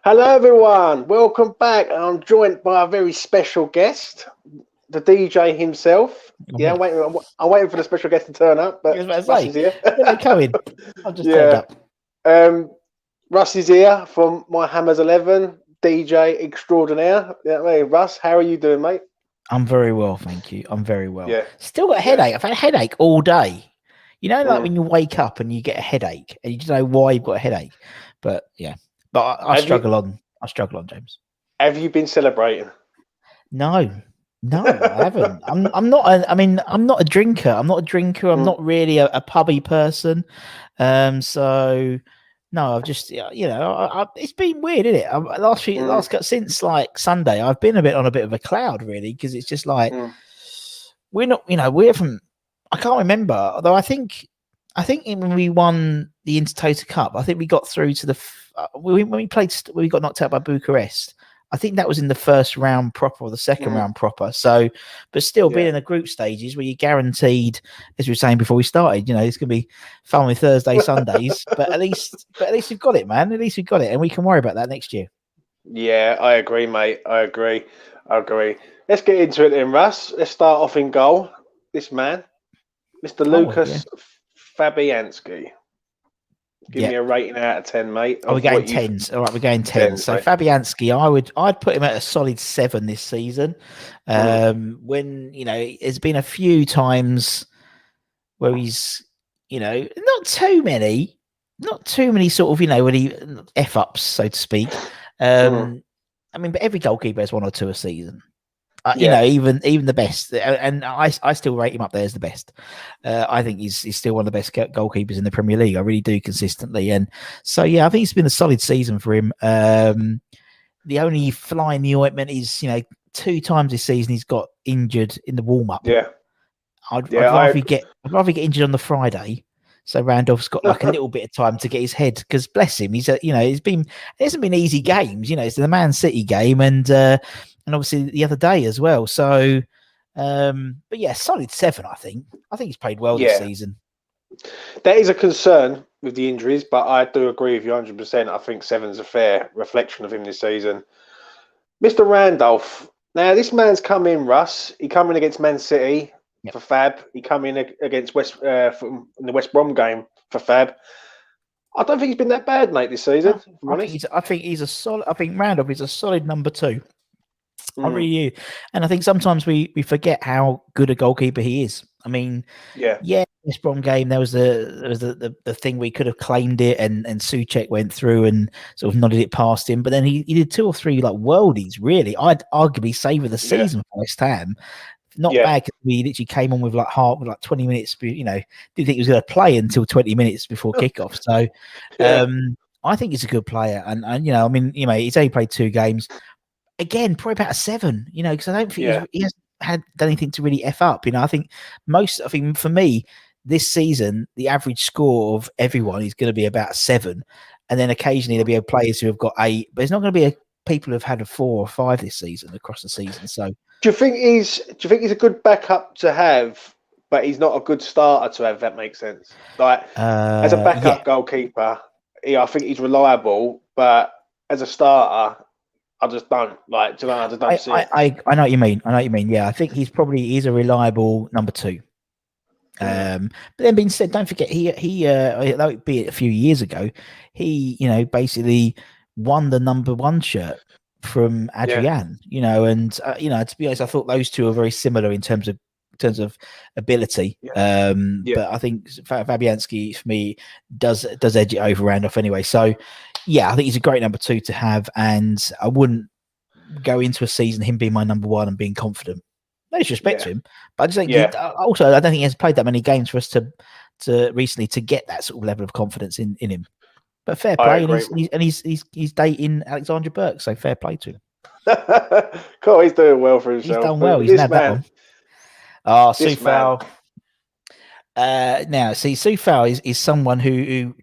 Hello, everyone. Welcome back. I'm joined by a very special guest, the DJ himself. Yeah, I'm waiting for the special guest to turn up, I but was about to Russ say, is here. when they come in, I've just turned Yeah. up. Russ is here from My Hammers 11, DJ extraordinaire. Yeah, hey, Russ, how are you doing, mate? I'm very well, thank you. I'm very well. Yeah. Still got a headache. I've had a headache all day. You know, like Mm. when you wake up and you get a headache and you don't know why you've got a headache. But yeah, but I struggle on. I struggle on, James. Have you been celebrating? No, I haven't. I'm not. I'm not a drinker. I'm Mm. not really a pubby person. So no, I've just it's been weird, isn't it? Since like Sunday, I've been on a bit of a cloud really because it's just like we're not. We're from. I can't remember. Although I think when we won the Intertoto Cup, I think we got through to when we got knocked out by Bucharest. I think that was in the first round proper or the second round proper. So, but still being in the group stages where you're guaranteed, as we were saying before we started, it's going to be fun with Thursday, Sundays, but at least we've got it, man. At least we've got it and we can worry about that next year. Yeah, I agree, mate. I agree. Let's get into it then, Russ. Let's start off in goal. This man, Mr. Lucas Fabianski. Give me a rating out of 10, mate. We're going 10s. All right, we're going 10s. So Fabianski, I'd put him at a solid 7 this season. When there's been a few times where he's, not too many sort of, when he F ups, so to speak. But every goalkeeper has 1 or 2 a season. Even the best, and I still rate him up there as the best. I think he's still one of the best goalkeepers in the Premier League. I really do consistently, and so I think it's been a solid season for him. The only fly in the ointment is 2 times this season he's got injured in the warm up. Yeah, I'd rather get injured on the Friday. So Randolph's got like a little bit of time to get his head because bless him, it hasn't been easy games. It's the Man City game and obviously the other day as well. So, but yeah, solid 7. I think he's played well this season. That is a concern with the injuries, but I do agree with you 100%. I think 7's a fair reflection of him this season. Mr. Randolph. Now this man's come in, Russ. He come in against Man City. For Fab, he come in against in the West Brom game for Fab. I don't think he's been that bad, mate, this season. I think he's a solid. I think Randolph is a solid number 2. I really do, and I think sometimes we forget how good a goalkeeper he is. I mean, West Brom game there was the thing we could have claimed it, and Souček went through and sort of nodded it past him, but then he did 2 or 3 like worldies. Really, I'd arguably savour the season for West Ham. Not bad because we literally came on with like 20 minutes. Didn't think he was going to play until 20 minutes before kickoff. So, I think he's a good player, and he's only played 2 games. Again, probably about a 7. Because I don't think he hasn't done anything to really f up. I think for me this season the average score of everyone is going to be about 7, and then occasionally there'll be players who have got 8, but it's not going to be people who've had a 4 or 5 this season across the season. So. Do you think he's a good backup to have, but he's not a good starter to have? If that makes sense. Like as a backup goalkeeper, I think he's reliable, but as a starter, I just don't like. I just don't see it. I know what you mean. Yeah, I think he's a reliable number 2. But then being said, don't forget he though be it a few years ago, he basically won the number 1 shirt from Adrian, and to be honest, I thought those 2 are very similar in terms of ability. But I think Fabianski for me does edge it over Randolph anyway. So I think he's a great number 2 to have, and I wouldn't go into a season him being my number 1 and being confident. No disrespect to him, but I just think also I don't think he has played that many games for us to recently to get that sort of level of confidence in him. But fair play, and he's dating Alexandra Burke, so fair play to him. Cool, he's doing well for himself. He's done well. He's nabbed that one. Oh, Soufal. Now, see, Soufal is someone who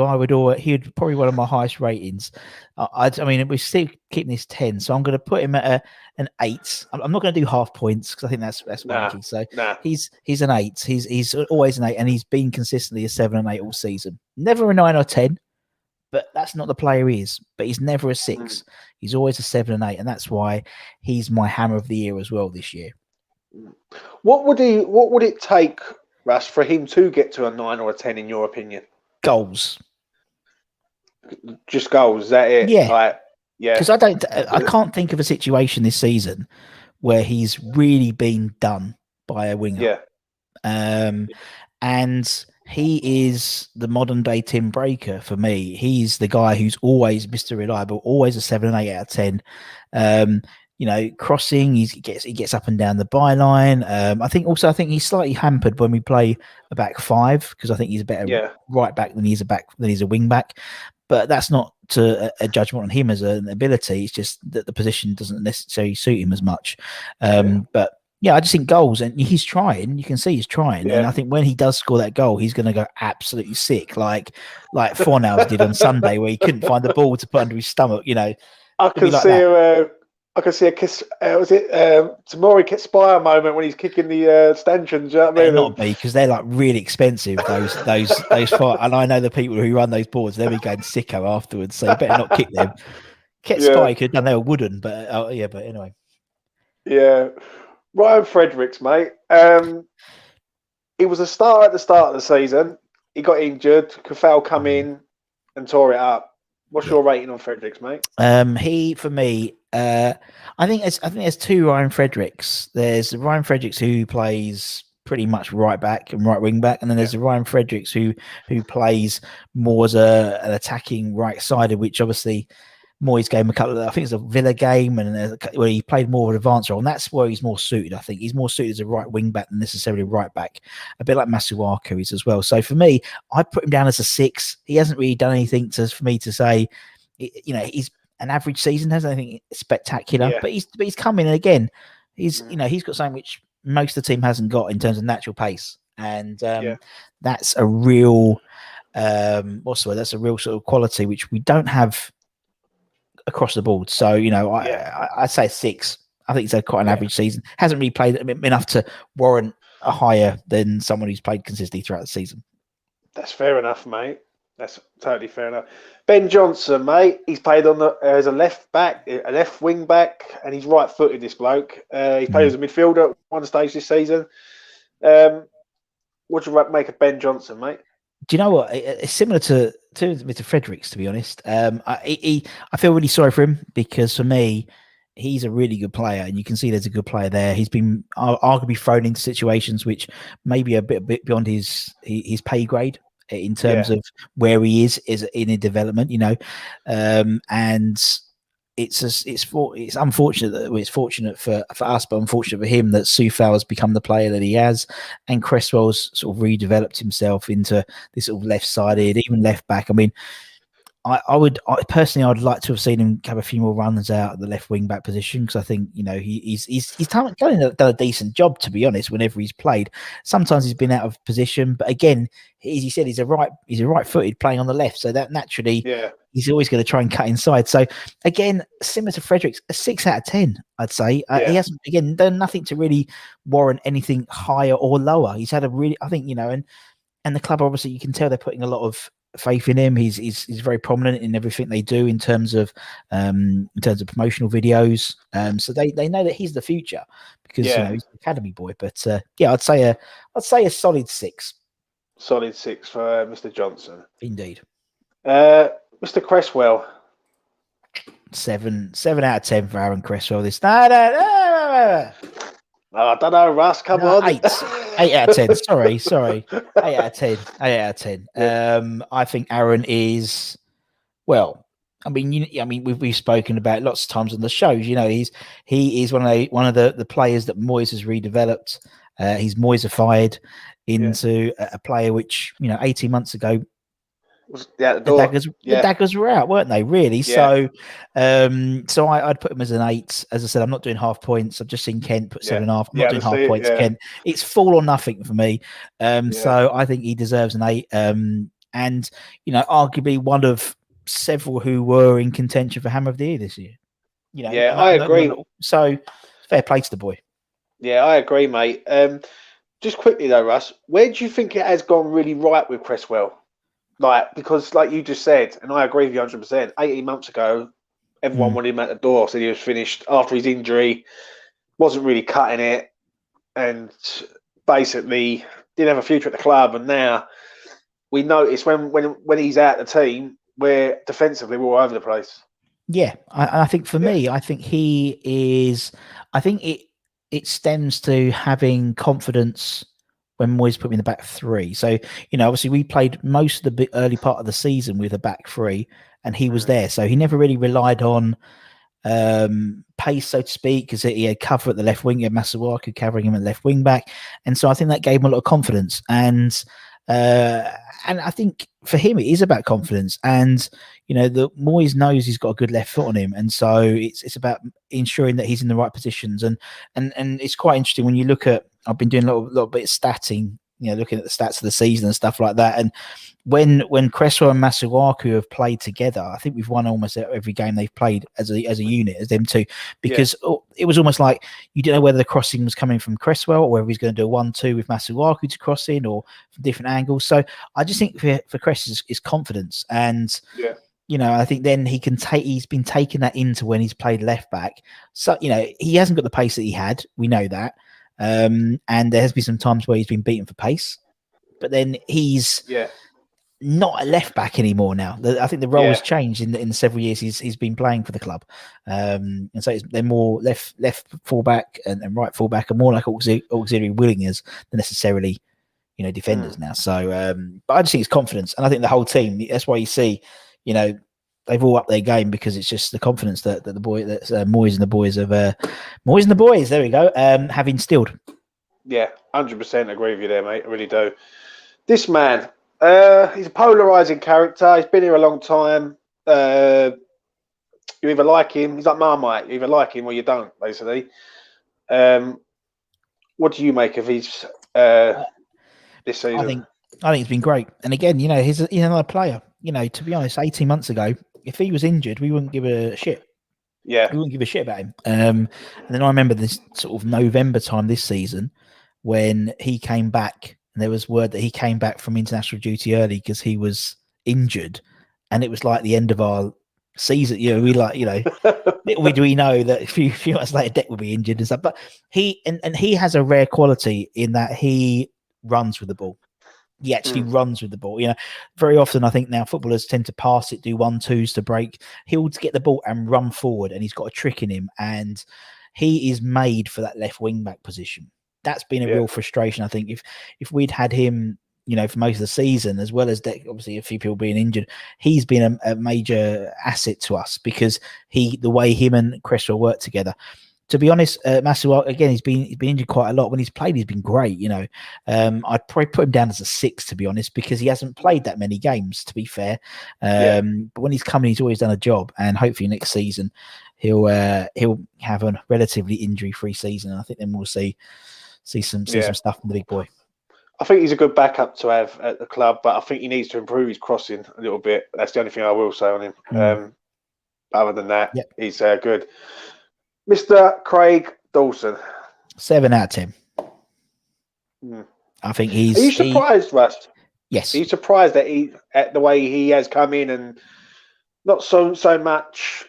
I would he would probably one of my highest ratings. I mean, we're still keeping this 10, so I'm going to put him at an 8. I'm not going to do half points because I think that's wanky. So he's an 8. He's always an 8, and he's been consistently a 7 and 8 all season. Never a 9 or 10. but that's not the player he is. But he's never a 6. He's always a 7 and 8, and that's why he's my hammer of the year as well this year. What would it take, Russ, for him to get to a 9 or a 10 in your opinion? Goals. Just goals. Is that it? Yeah. Because I can't think of a situation this season where he's really been done by a winger. Yeah. And he is the modern day Tim Breaker for me. He's the guy who's always Mr. Reliable, always a 7 and 8 out of 10. Crossing, he gets up and down the byline. I think he's slightly hampered when we play a back 5 because I think he's a better right back than he's a wing back. But that's not a judgment on him as an ability. It's just that the position doesn't necessarily suit him as much. But yeah, I just think goals, and he's trying. You can see he's trying, and I think when he does score that goal, he's going to go absolutely sick, like Fornals did on Sunday, where he couldn't find the ball to put under his stomach. I can see a kiss. Was it Tamori Kitspire moment when he's kicking the stanchions? You know what I mean? Not be, because they're like really expensive. Those and I know the people who run those boards. They'll be going sicko afterwards, so you better not kick them. Kitspire could have done. They were wooden, but but anyway. Yeah. Ryan Fredericks, mate. He was a starter at the start of the season. He got injured. Kafal come in and tore it up. What's your rating on Fredericks, mate? He, for me, I think there's 2 Ryan Fredericks. There's Ryan Fredericks who plays pretty much right back and right wing back, and then there's the Ryan Fredericks who plays more as an attacking right sided, which obviously Moyes gave him I think it's a Villa game, and where he played more of an advanced role, and that's where he's more suited. I think he's more suited as a right wing back than necessarily right back, a bit like Masuaku is as well. So for me, I put him down as a 6. He hasn't really done anything for me to say, he's an average season, hasn't anything spectacular, but he's come in, and again, he's got something which most of the team hasn't got in terms of natural pace, and that's a real that's a real sort of quality which we don't have across the board. So I'd say 6. I think he's had quite an average season. Hasn't really played enough to warrant a higher than someone who's played consistently throughout the season. That's fair enough, mate. That's totally fair enough. Ben Johnson, mate, he's played on as a left back, a left wing back, and he's right-footed, this bloke. He played as a midfielder at one stage this season. What do you make of Ben Johnson, mate? Do you know what? It's similar to Mr. Fredericks, to be honest. I feel really sorry for him, because for me, he's a really good player, and you can see there's a good player there. He's been arguably thrown into situations which maybe a bit beyond his pay grade in terms of where he is in his development, and it's unfortunate that it's fortunate for us, but unfortunate for him that Soufal has become the player that he has, and Cresswell's sort of redeveloped himself into this sort of left-sided, even left back. I mean, I personally, I'd like to have seen him have a few more runs out at the left wing back position, because I think he's done a decent job, to be honest. Whenever he's played, sometimes he's been out of position, but again, as you said, he's a right-footed playing on the left, so that naturally he's always going to try and cut inside. So again, similar to Fredericks, a 6 out of 10, I'd say. He hasn't done nothing to really warrant anything higher or lower. He's had a really, I think, and the club, obviously, you can tell they're putting a lot of faith in him. He's very prominent in everything they do in terms of promotional videos. So they know that he's the future, because he's an academy boy. But I'd say a solid 6. Solid 6 for Mr. Johnson. Indeed. Mr. Cresswell. 7 out of 10 for Aaron Cresswell. No. I don't know, Russ. Come on. 8 out of 10. Sorry. 8 out of 10. 8 out of 10. I think Aaron is, well, we've spoken about lots of times on the shows. He is one of the players that Moyes has redeveloped. He's Moyesified into a player which 18 months ago, the daggers were out, weren't they? Really? Yeah. So I'd put him as an 8. As I said, I'm not doing half points. I've just seen Kent put 7.5. I'm not doing half points. Kent, it's full or nothing for me. So I think he deserves an 8. And arguably one of several who were in contention for Hammer of the Year this year. I agree. So fair play to the boy. Yeah, I agree, mate. Just quickly though, Russ, where do you think it has gone really right with Cresswell? because like you just said, and I agree with you 100%. 18 months ago, everyone wanted him at the door, said he was finished after his injury, wasn't really cutting it, and basically didn't have a future at the club. And now we notice when he's out the team, we're defensively we're all over the place. Yeah, I think for me, I think he is. I think it stems to having confidence when Moyes put me in the back three. So, obviously we played most of the early part of the season with a back three, and he was there. So he never really relied on pace, so to speak, because he had cover at the left wing. He had Masuaku covering him at left wing back. And so I think that gave him a lot of confidence. And I think for him, it is about confidence. And, the Moyes knows he's got a good left foot on him. And so it's about ensuring that he's in the right positions. And it's quite interesting when you look at, I've been doing a little bit of statting, looking at the stats of the season and stuff like that. And when Cresswell and Masuaku have played together, I think we've won almost every game they've played as a unit, as them two, because it was almost like you didn't know whether the crossing was coming from Cresswell or whether he's going to do a 1-2 with Masuaku to cross in or from different angles. So I just think for Cress is confidence. And, I think then he's been taking that into when he's played left back. So, he hasn't got the pace that he had. We know that. And there has been some times where he's been beaten for pace, but then he's not a left back anymore now. I think the role has changed in the several years he's been playing for the club, and so they're more left fullback and right fullback, and more like auxiliary wingers than necessarily defenders now. So, but I just think it's confidence, and I think the whole team. That's why you see, they've all upped their game because it's just the confidence that the boy that Moyes and the boys have Moyes and the boys. There we go. Have instilled. Yeah, 100% agree with you there, mate. I really do. This man, he's a polarizing character. He's been here a long time. You either like him. He's like Marmite. You either like him or you don't. Basically. What do you make of his this season? I think it's been great. And again, he's another player. To be honest, 18 months ago, if he was injured, we wouldn't give a shit. Yeah. We wouldn't give a shit about him. And then I remember this sort of November time this season when he came back, and there was word that he came back from international duty early because he was injured. And it was like the end of our season. We little do we know that a few months later, Deck will be injured and stuff. But he has a rare quality in that he runs with the ball. He actually runs with the ball. Very often I think now footballers tend to pass it, do 1-2s to break. He'll get the ball and run forward, and he's got a trick in him, and he is made for that left wing back position. That's been a real frustration. I think if we'd had him, for most of the season, as well as obviously a few people being injured, he's been a major asset to us because the way him and Cresswell work together. To be honest, Masuaku, again, he's been injured quite a lot. When he's played, he's been great. I'd probably put him down as a 6, to be honest, because he hasn't played that many games, to be fair. But when he's come in, he's always done a job, and hopefully next season he'll have a relatively injury-free season. I think then we'll see some stuff from the big boy. I think he's a good backup to have at the club, but I think he needs to improve his crossing a little bit. That's the only thing I will say on him. Other than that, he's good. Mr. Craig Dawson. 7 out of 10. I think he's. Are you surprised, Russ? Yes. Are you surprised at the way he has come in and not so much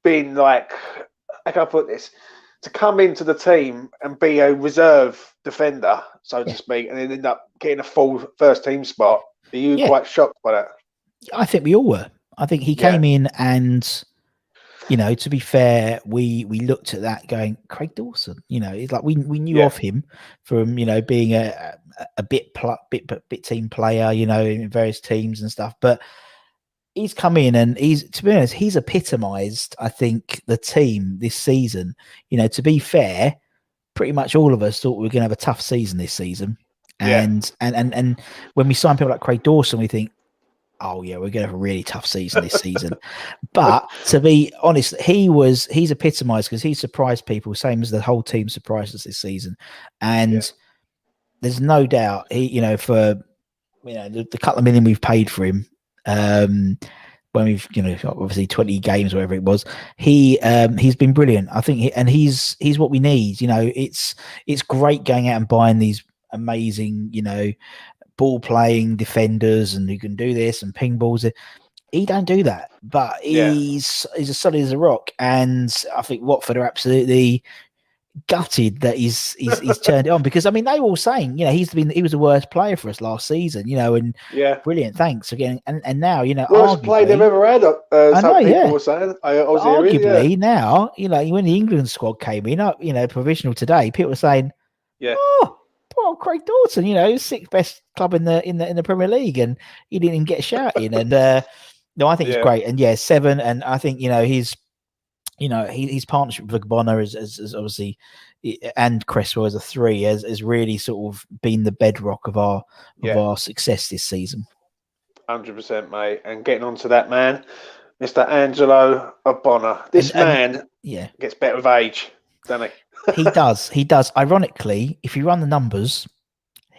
been like, how can I put this? To come into the team and be a reserve defender, so to speak, and then end up getting a full first team spot. Are you quite shocked by that? I think we all were. I think he came in and. To be fair, we looked at that going, Craig Dawson, it's like we knew of him from, being a bit team player, in various teams and stuff. But he's come in and to be honest, he's epitomised, I think, the team this season. To be fair, pretty much all of us thought we were going to have a tough season this season. And when we sign people like Craig Dawson, we think, oh yeah, we're going to have a really tough season this season. But to be honest, he's epitomised because he surprised people, same as the whole team surprised us this season. And there's no doubt for the couple of million we've paid for him, when we've obviously 20 games, whatever it was, he's been brilliant. I think he's what we need. It's great going out and buying these amazing ball playing defenders and who can do this and ping balls. He don't do that, but he's as solid as a rock. And I think Watford are absolutely gutted that he's turned it on, because I mean they were all saying, he was the worst player for us last season, and brilliant, thanks again. And now, worst play they've ever had. Some people were saying. Arguably now, when the England squad came in, provisional today, people were saying, oh, poor old Craig Dawson, sixth best club in the Premier League, and he didn't even get a shout in. And no, I think he's great. And 7, and I think his partnership with Bonner is obviously, and Cresswell as a 3 has really sort of been the bedrock of our success this season. 100%, mate. And getting on to that man, Mr. Angelo Ogbonna. This man gets better with age, doesn't he? He does. Ironically, if you run the numbers,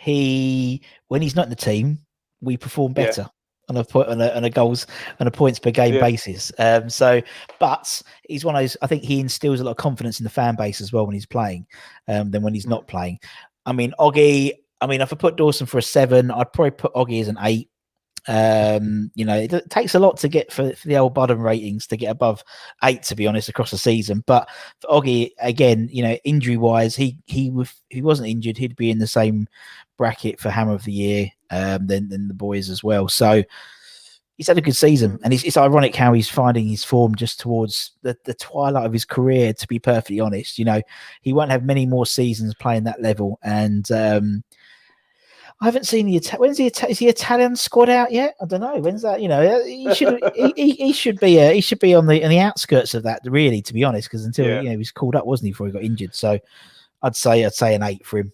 when he's not in the team, we perform better. On a goals and a points per game basis. But he's one of those. I think he instills a lot of confidence in the fan base as well when he's playing, than when he's not playing. I mean, Oggy. I mean, if I put Dawson for a 7, I'd probably put Oggy as an 8. It takes a lot to get for the old Budden ratings to get above 8, to be honest, across the season. But for Oggy, again, injury wise, he wasn't injured, he'd be in the same bracket for Hammer of the Year than the boys as well. So he's had a good season, and it's ironic how he's finding his form just towards the twilight of his career, to be perfectly honest. He won't have many more seasons playing that level, and I haven't seen when's is the Italian squad out yet? I don't know. When's that? He should be on the outskirts of that, really, to be honest, because until he was called up, wasn't he, before he got injured? So I'd say an 8 for him.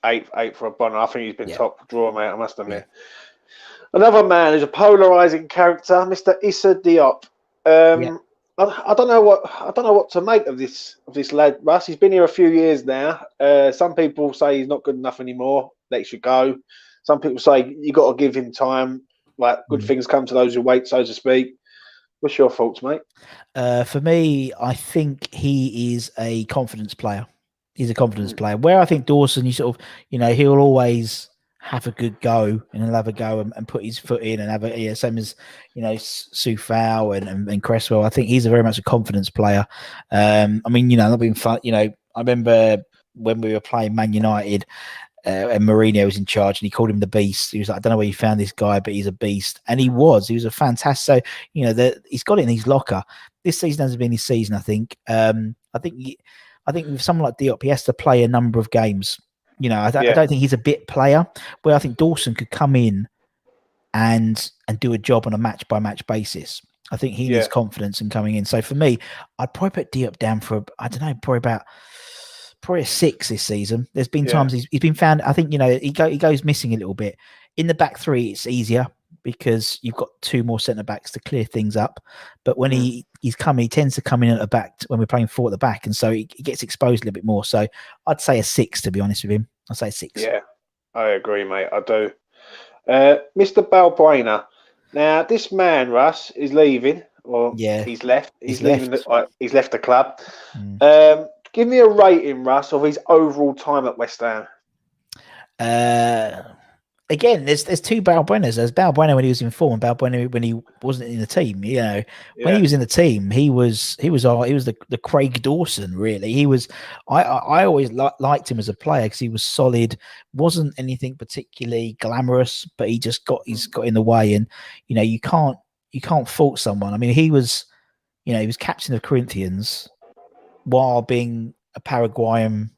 8 for Bonner. I think he's been top drawer, mate. I must admit. Another man who's a polarizing character, Mr. Issa Diop. I don't know what to make of this lad, Russ. He's been here a few years now. Some people say he's not good enough anymore. That he should go. Some people say you got to give him time. Like good things come to those who wait, so to speak. What's your thoughts, mate? For me, I think he is a confidence player. He's a confidence player. Where I think Dawson, you sort of, he'll always have a good go and he'll have a go and put his foot in and have a same as Soufal and Cresswell. I think he's very much a confidence player. I mean, not being fun. I remember when we were playing Man United. And Mourinho was in charge, and he called him the Beast. He was like, I don't know where you found this guy, but he's a beast. And he was a fantastic. So, he's got it in his locker. This season hasn't been his season, I think. I think with someone like Diop, he has to play a number of games. I don't think he's a bit player. Where I think Dawson could come in and do a job on a match by match basis. I think he needs confidence in coming in. So for me, I'd probably put Diop down for probably a 6 this season. There's been times he's been found. I think he goes missing a little bit in the back 3. It's easier because you've got 2 more centre backs to clear things up. But when he tends to come in at the back when we're playing 4 at the back, and so he gets exposed a little bit more. So I'd say a 6, to be honest with him. I'd say 6. Yeah, I agree, mate. I do. Mr. Balbuena. Now this man, Russ, is leaving. Well, he's left. He's leaving. He's left the club. Give me a rating, Russ, of his overall time at West Ham. Again, there's 2 Balbuenas. There's Balbuena when he was in form, and Balbuena when he wasn't in the team. When he was in the team, he was the Craig Dawson. Really, he was. I always liked him as a player because he was solid. Wasn't anything particularly glamorous, but he just got in the way, and you can't fault someone. I mean, he was captain of Corinthians while being a Paraguayan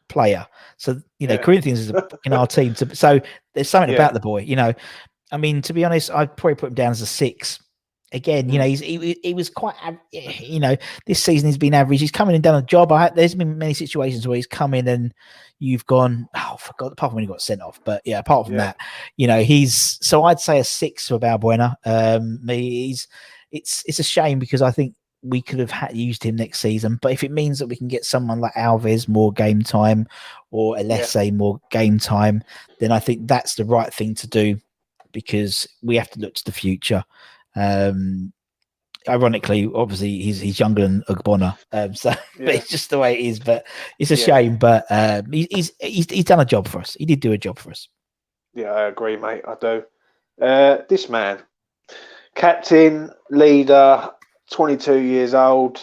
player. So, Corinthians is in our team. So there's something about the boy, I mean, to be honest, I'd probably put him down as a 6. Again, he was quite, this season he's been average. He's come in and done a job. There's been many situations where he's come in and you've gone, I forgot, apart from when he got sent off. But apart from that, so I'd say a 6 for Balbuena. It's a shame because I think we could have used him next season, but if it means that we can get someone like Alves more game time or Alese more game time, then I think that's the right thing to do because we have to look to the future. Ironically, obviously, he's younger than Ogbonna, but it's just the way it is. But it's a shame. But he's done a job for us. He did do a job for us. Yeah, I agree, mate. I do. This man, captain, leader, 22 years old,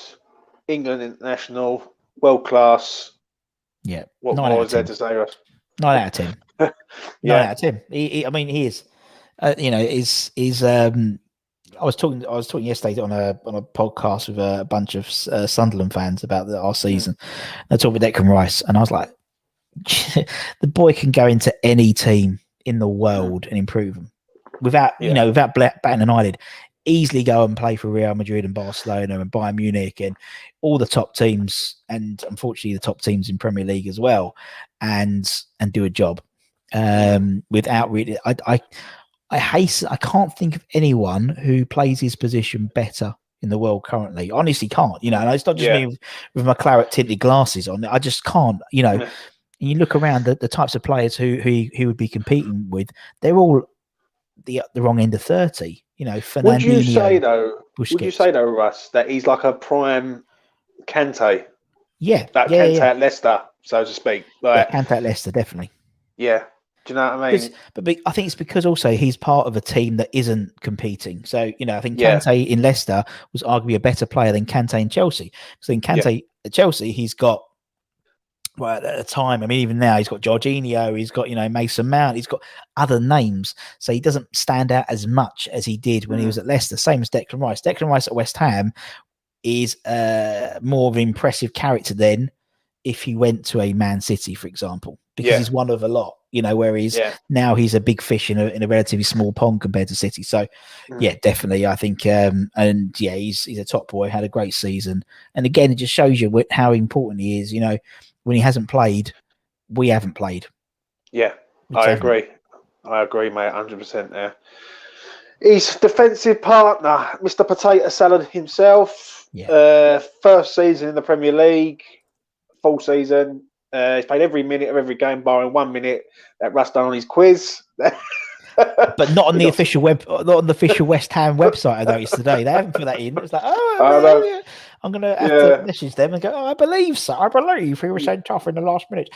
England international, world class. Yeah. What more is there to say, Russ? 9 out of 10. Yeah. 9 out of 10. He is. I was talking yesterday on a podcast with a bunch of Sunderland fans about our season. I talked with Declan Rice, and I was like, the boy can go into any team in the world and improve them without batting an eyelid. Easily go and play for Real Madrid and Barcelona and Bayern Munich and all the top teams, and unfortunately the top teams in Premier League as well, and do a job without really. I can't think of anyone who plays his position better in the world currently. Honestly, can't. And it's not just me with my claret tinted glasses on. I just can't. And you look around the types of players who would be competing with, they're all the wrong end of 30. Fernandinho. Would you say though, Russ, that he's like a prime Kante? Yeah, Kante at Leicester, so to speak. Like Kante at Leicester, definitely. Yeah. Do you know what I mean? But I think it's because also he's part of a team that isn't competing. So, I think Kante in Leicester was arguably a better player than Kante in Chelsea. So in Kante at Chelsea, he's got, at the time, even now, he's got Jorginho, he's got, Mason Mount, he's got other names. So he doesn't stand out as much as he did when he was at Leicester. Same as Declan Rice. Declan Rice at West Ham is more of an impressive character than if he went to a Man City, for example, because he's one of a lot. Where now he's a big fish in a relatively small pond compared to City. So, definitely, I think, he's a top boy, had a great season. And again, it just shows you how important he is. When he hasn't played, we haven't played. Yeah, I agree, mate, 100% there. His defensive partner, Mr. Potato Salad himself, first season in the Premier League, full season. He's played every minute of every game, barring 1 minute that Russ done on his quiz. But not on the official West Ham website. I noticed today they haven't put that in. It's like, I'm going to have to message them and go, I believe so. I believe he was so tough in the last minute.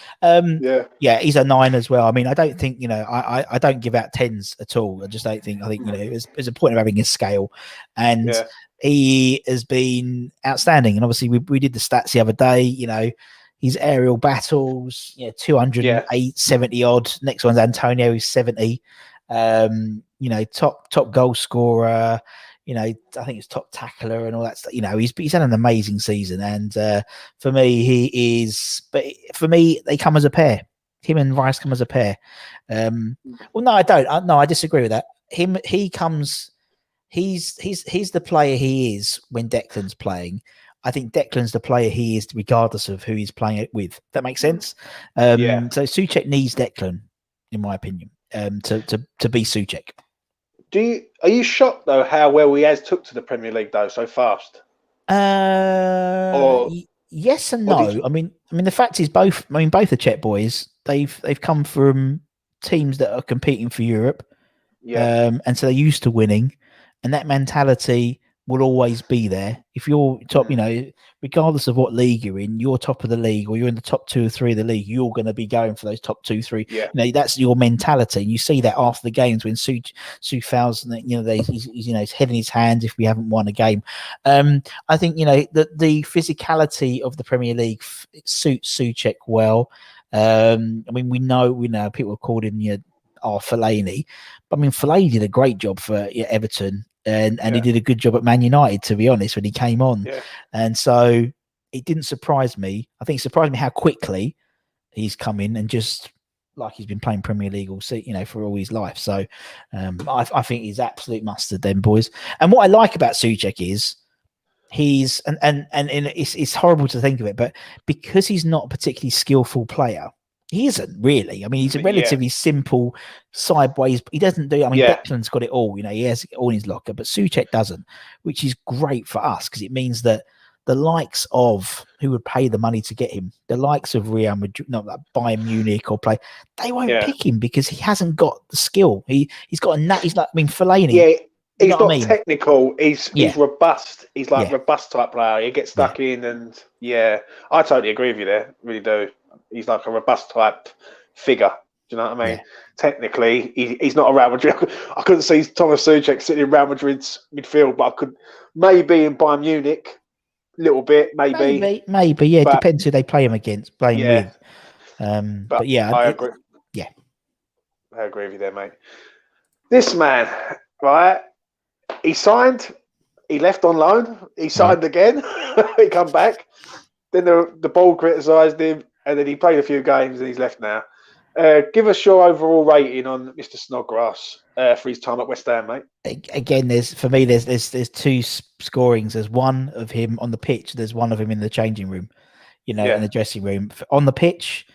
He's a 9 as well. I don't think I don't give out 10s at all. I just don't think. I think there's a point of having a scale, and he has been outstanding. And obviously we did the stats the other day. His aerial battles, 208, 70 odd. Next one's Antonio, he's 70. Top goal scorer. I think it's top tackler and all that stuff. He's had an amazing season, and for me, he is. But for me, they come as a pair. Him and Rice come as a pair. Well, no, I don't. No, I disagree with that. He comes. He's the player he is when Declan's playing. I think Declan's the player he is regardless of who he's playing it with. That makes sense. So Souček needs Declan, in my opinion, to be Souček. Are you shocked though how well he has took to the Premier League though so fast? Yes and no. The fact is both the Czech boys, they've come from teams that are competing for Europe. And so they're used to winning, and that mentality will always be there. If you're top, regardless of what league you're in, you're top of the league or you're in the top 2 or 3 of the league, you're going to be going for those top 2, 3. That's your mentality. And you see that after the games when Sue fouls, he's head in his hands if we haven't won a game. I think, the physicality of the Premier League suits Souček well. We know people have called him, Fellaini. But Fellaini did a great job for Everton. And he did a good job at Man United, to be honest, when he came on. And so it didn't surprise me. I think it surprised me how quickly he's come in and just like he's been playing Premier League all for all his life. So I think he's absolute mustard then, boys. And what I like about Souček is he's and it's horrible to think of it, but because he's not a particularly skillful player, he isn't really. He's a relatively simple sideways. He doesn't do. Declan's got it all. He has it all in his locker, but Souček doesn't, which is great for us because it means that the likes of who would pay the money to get him, the likes of Real Madrid, not like Bayern Munich they won't pick him because he hasn't got the skill. He's got he's like Fellaini. Yeah. He's not technical. He's robust. He's like robust type player. He gets stuck in, and I totally agree with you there. Really do. He's like a robust type figure. Do you know what I mean? Yeah. Technically, he's not a Real Madrid. I couldn't see Thomas Souček sitting in Real Madrid's midfield, but I could maybe in Bayern Munich, a little bit, maybe. Yeah, but, depends who they play him against, playing with. But yeah, I agree. Yeah, I agree with you there, mate. This man, right? He signed. He left on loan. He signed again. He come back. Then the board criticised him, and then he played a few games, and he's left now. Give us your overall rating on Mr. Snodgrass for his time at West Ham, mate. Again, there's two scorings. There's one of him on the pitch. There's one of him in the changing room. In the dressing room. On the pitch,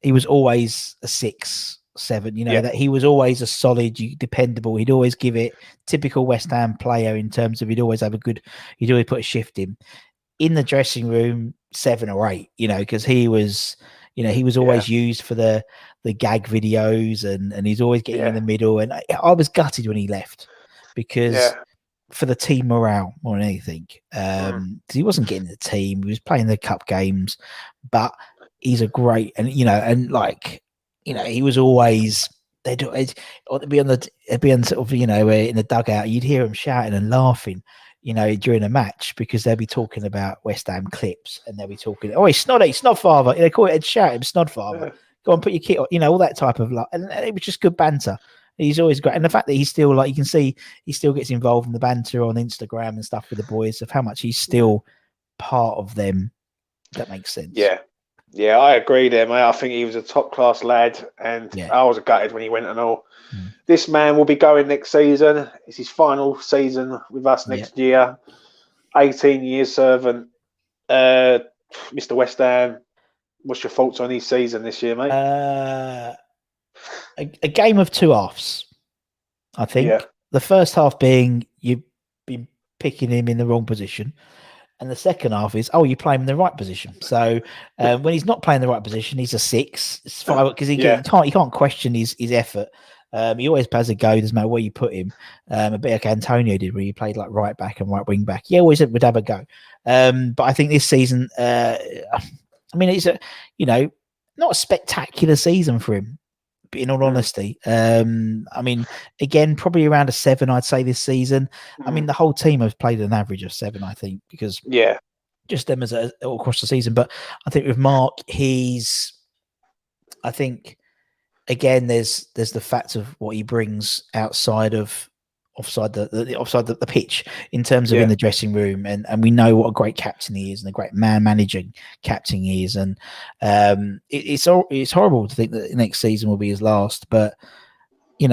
he was always a 6, 7. That he was always a solid, dependable. He'd always give it. Typical West Ham player in terms of he'd always put a shift in. In the dressing room, 7 or 8. Because he was. He was always used for the gag videos and he's always getting in the middle. And I was gutted when he left because for the team morale more than anything. Because he wasn't getting the team. He was playing the cup games, but he's a great he was always they'd be on sort of in the dugout. You'd hear him shouting and laughing. During a match because they'll be talking about West Ham clips and they'll be talking, he's snod father. They call it, they'd shout him snod father. Go on, put your kit on, all that type of luck. And it was just good banter. He's always great. And the fact that he's still, you can see, he still gets involved in the banter on Instagram and stuff with the boys of how much he's still part of them. That makes sense. Yeah. Yeah, I agree there, mate. I think he was a top class lad and I was gutted when he went and all. This man will be going next season. It's his final season with us next year. 18 years servant. Mr. West Ham, what's your thoughts on his season this year, mate? A game of two halves, I think. Yeah. The first half being you've been picking him in the wrong position. And the second half is, you play him in the right position. So when he's not playing the right position, he's a 6. It's 5 because he can't question his effort. He always has a go, doesn't matter where you put him. A bit like Antonio did, where he played like right back and right wing back. He always would have a go. But I think this season, it's not a spectacular season for him. In all honesty, again, probably around a 7, I'd say this season. The whole team has played an average of 7, I think, because just them as all across the season. But I think with Mark, again, there's the fact of what he brings outside of offside the pitch in terms of in the dressing room, and we know what a great captain he is and a great man managing captain he is, and it's horrible to think that next season will be his last, but it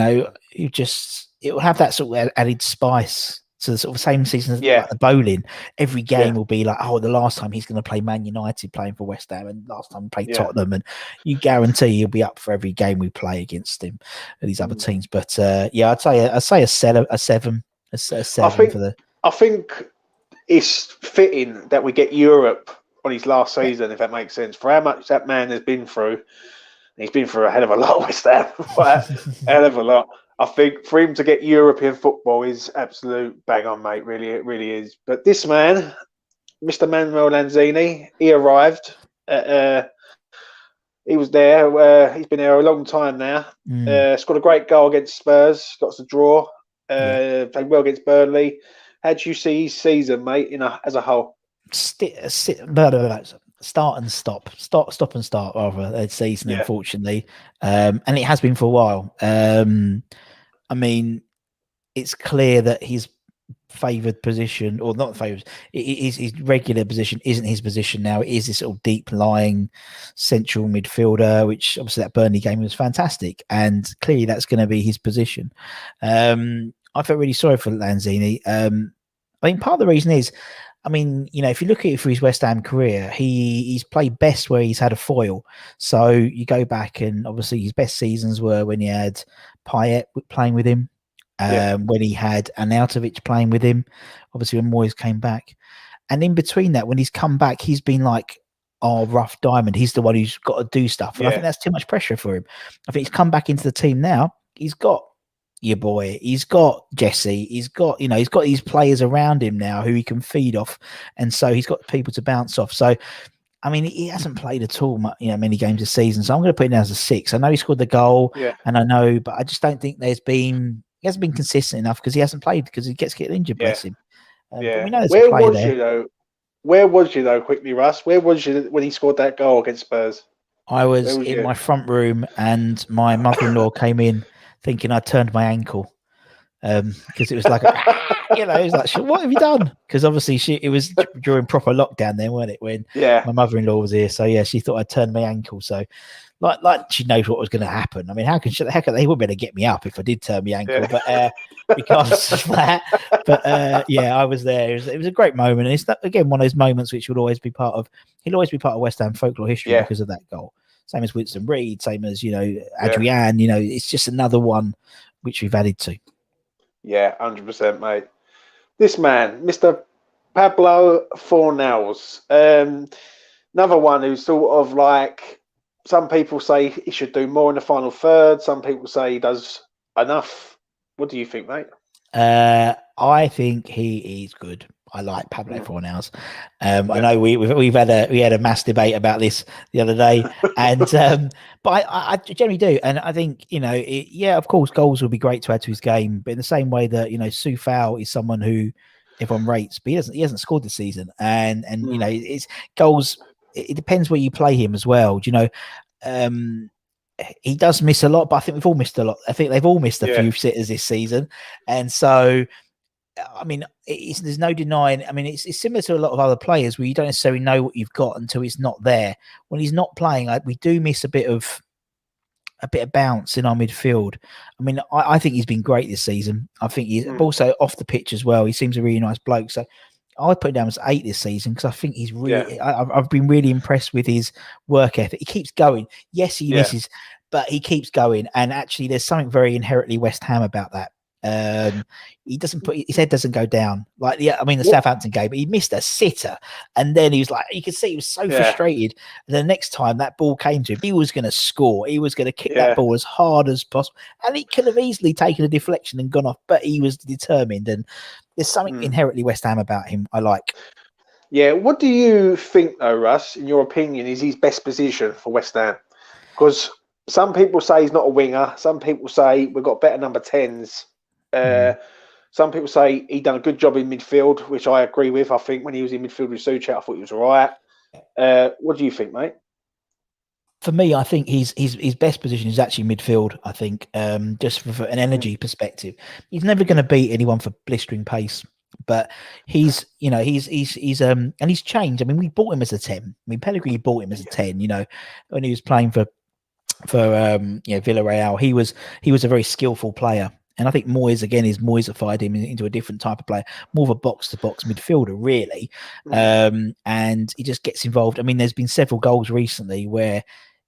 will have that sort of added spice to the sort of same season as like the bowling. Every game will be like, the last time he's going to play Man United playing for West Ham, and last time he played Tottenham, and you guarantee he'll be up for every game we play against him and these other teams. But I'd say a 7 for the. I think it's fitting that we get Europe on his last season, if that makes sense, for how much that man has been through. He's been through a hell of a lot, West Ham, a hell of a lot. I think for him to get European football is absolute bang on, mate. Really, it really is. But this man, Mr. Manuel Lanzini, he arrived. He was there. He's been there a long time now. Scored a great goal against Spurs. Got us a draw. Played well against Burnley. How do you see his season, mate, as a whole? Start and stop rather season, unfortunately, and it has been for a while. It's clear that his favoured position, or not favoured, his regular position isn't his position now. It is this sort of deep lying central midfielder, which obviously that Burnley game was fantastic, and clearly that's going to be his position. I felt really sorry for Lanzini. Part of the reason is, if you look at it for his West Ham career, he's played best where he's had a foil. So you go back, and obviously his best seasons were when he had Payet playing with him, when he had Arnautovic playing with him, obviously when Moyes came back. And in between that, when he's come back, he's been like, rough diamond. He's the one who's got to do stuff. And I think that's too much pressure for him. I think he's come back into the team now. He's got your boy, he's got Jesse, he's got these players around him now who he can feed off, and so he's got people to bounce off. So I mean, he hasn't played at all, many games this season. So I'm going to put him down as a 6. I know he scored the goal, and I know, but I just don't think he hasn't been consistent enough because he hasn't played because he gets getting injured. Bless him. But we know there's a player there. Where was you though? Quickly, Russ. Where was you when he scored that goal against Spurs? I was in my front room, and my mother-in-law came in thinking I turned my ankle. Because it was like, it was like, what have you done? Because obviously it was during proper lockdown then, wasn't it? When my mother-in-law was here, so she thought I turned my ankle. So, like she knows what was going to happen. I mean, how can they wouldn't be able to get me up if I did turn my ankle? But because of that, I was there. It was a great moment, and it's again one of those moments which would always be part of. He'll always be part of West Ham folklore history because of that goal. Same as Winston Reid, same as Adrian. It's just another one which we've added to. Yeah, 100%, mate. This man, Mr. Pablo Fornals, another one who's sort of like, some people say he should do more in the final third. Some people say he does enough. What do you think, mate? I think he is good. I like Pablo Fornals. I know we had a mass debate about this the other day, and but I generally do, and I think of course, goals would be great to add to his game, but in the same way that Soufal is someone who everyone rates, but he hasn't scored this season, and it's goals. It depends where you play him as well. He does miss a lot, but I think we've all missed a lot. I think they've all missed a few sitters this season, and so. I mean, there's no denying. I mean, it's similar to a lot of other players where you don't necessarily know what you've got until it's not there. When he's not playing, we do miss a bit of bounce in our midfield. I mean, I think he's been great this season. I think he's also off the pitch as well. He seems a really nice bloke. So I would put him down as 8 this season because I think he's really. I've been really impressed with his work ethic. He keeps going. Yes, he misses, but he keeps going. And actually, there's something very inherently West Ham about that. He doesn't his head doesn't go down the Southampton game, but he missed a sitter, and then he was like, you could see he was so frustrated. And the next time that ball came to him, he was going to score. He was going to kick that ball as hard as possible, and he could have easily taken a deflection and gone off, but he was determined. And there's something inherently West Ham about him I like. Yeah, what do you think though, Russ? In your opinion, is his best position for West Ham? Because some people say he's not a winger. Some people say we've got better number 10s. Some people say he done a good job in midfield, which I agree with. I think when he was in midfield with Suchet, I thought he was all right. What do you think, mate? For me, I think his best position is actually midfield. I think just for an energy perspective, he's never going to beat anyone for blistering pace. But he's and he's changed. I mean, we bought him as a 10. I mean, Pellegrini bought him as a 10. When he was playing for Villarreal, he was a very skillful player. And I think Moyes-ified him into a different type of player, more of a box-to-box midfielder, really. And he just gets involved. I mean, there's been several goals recently where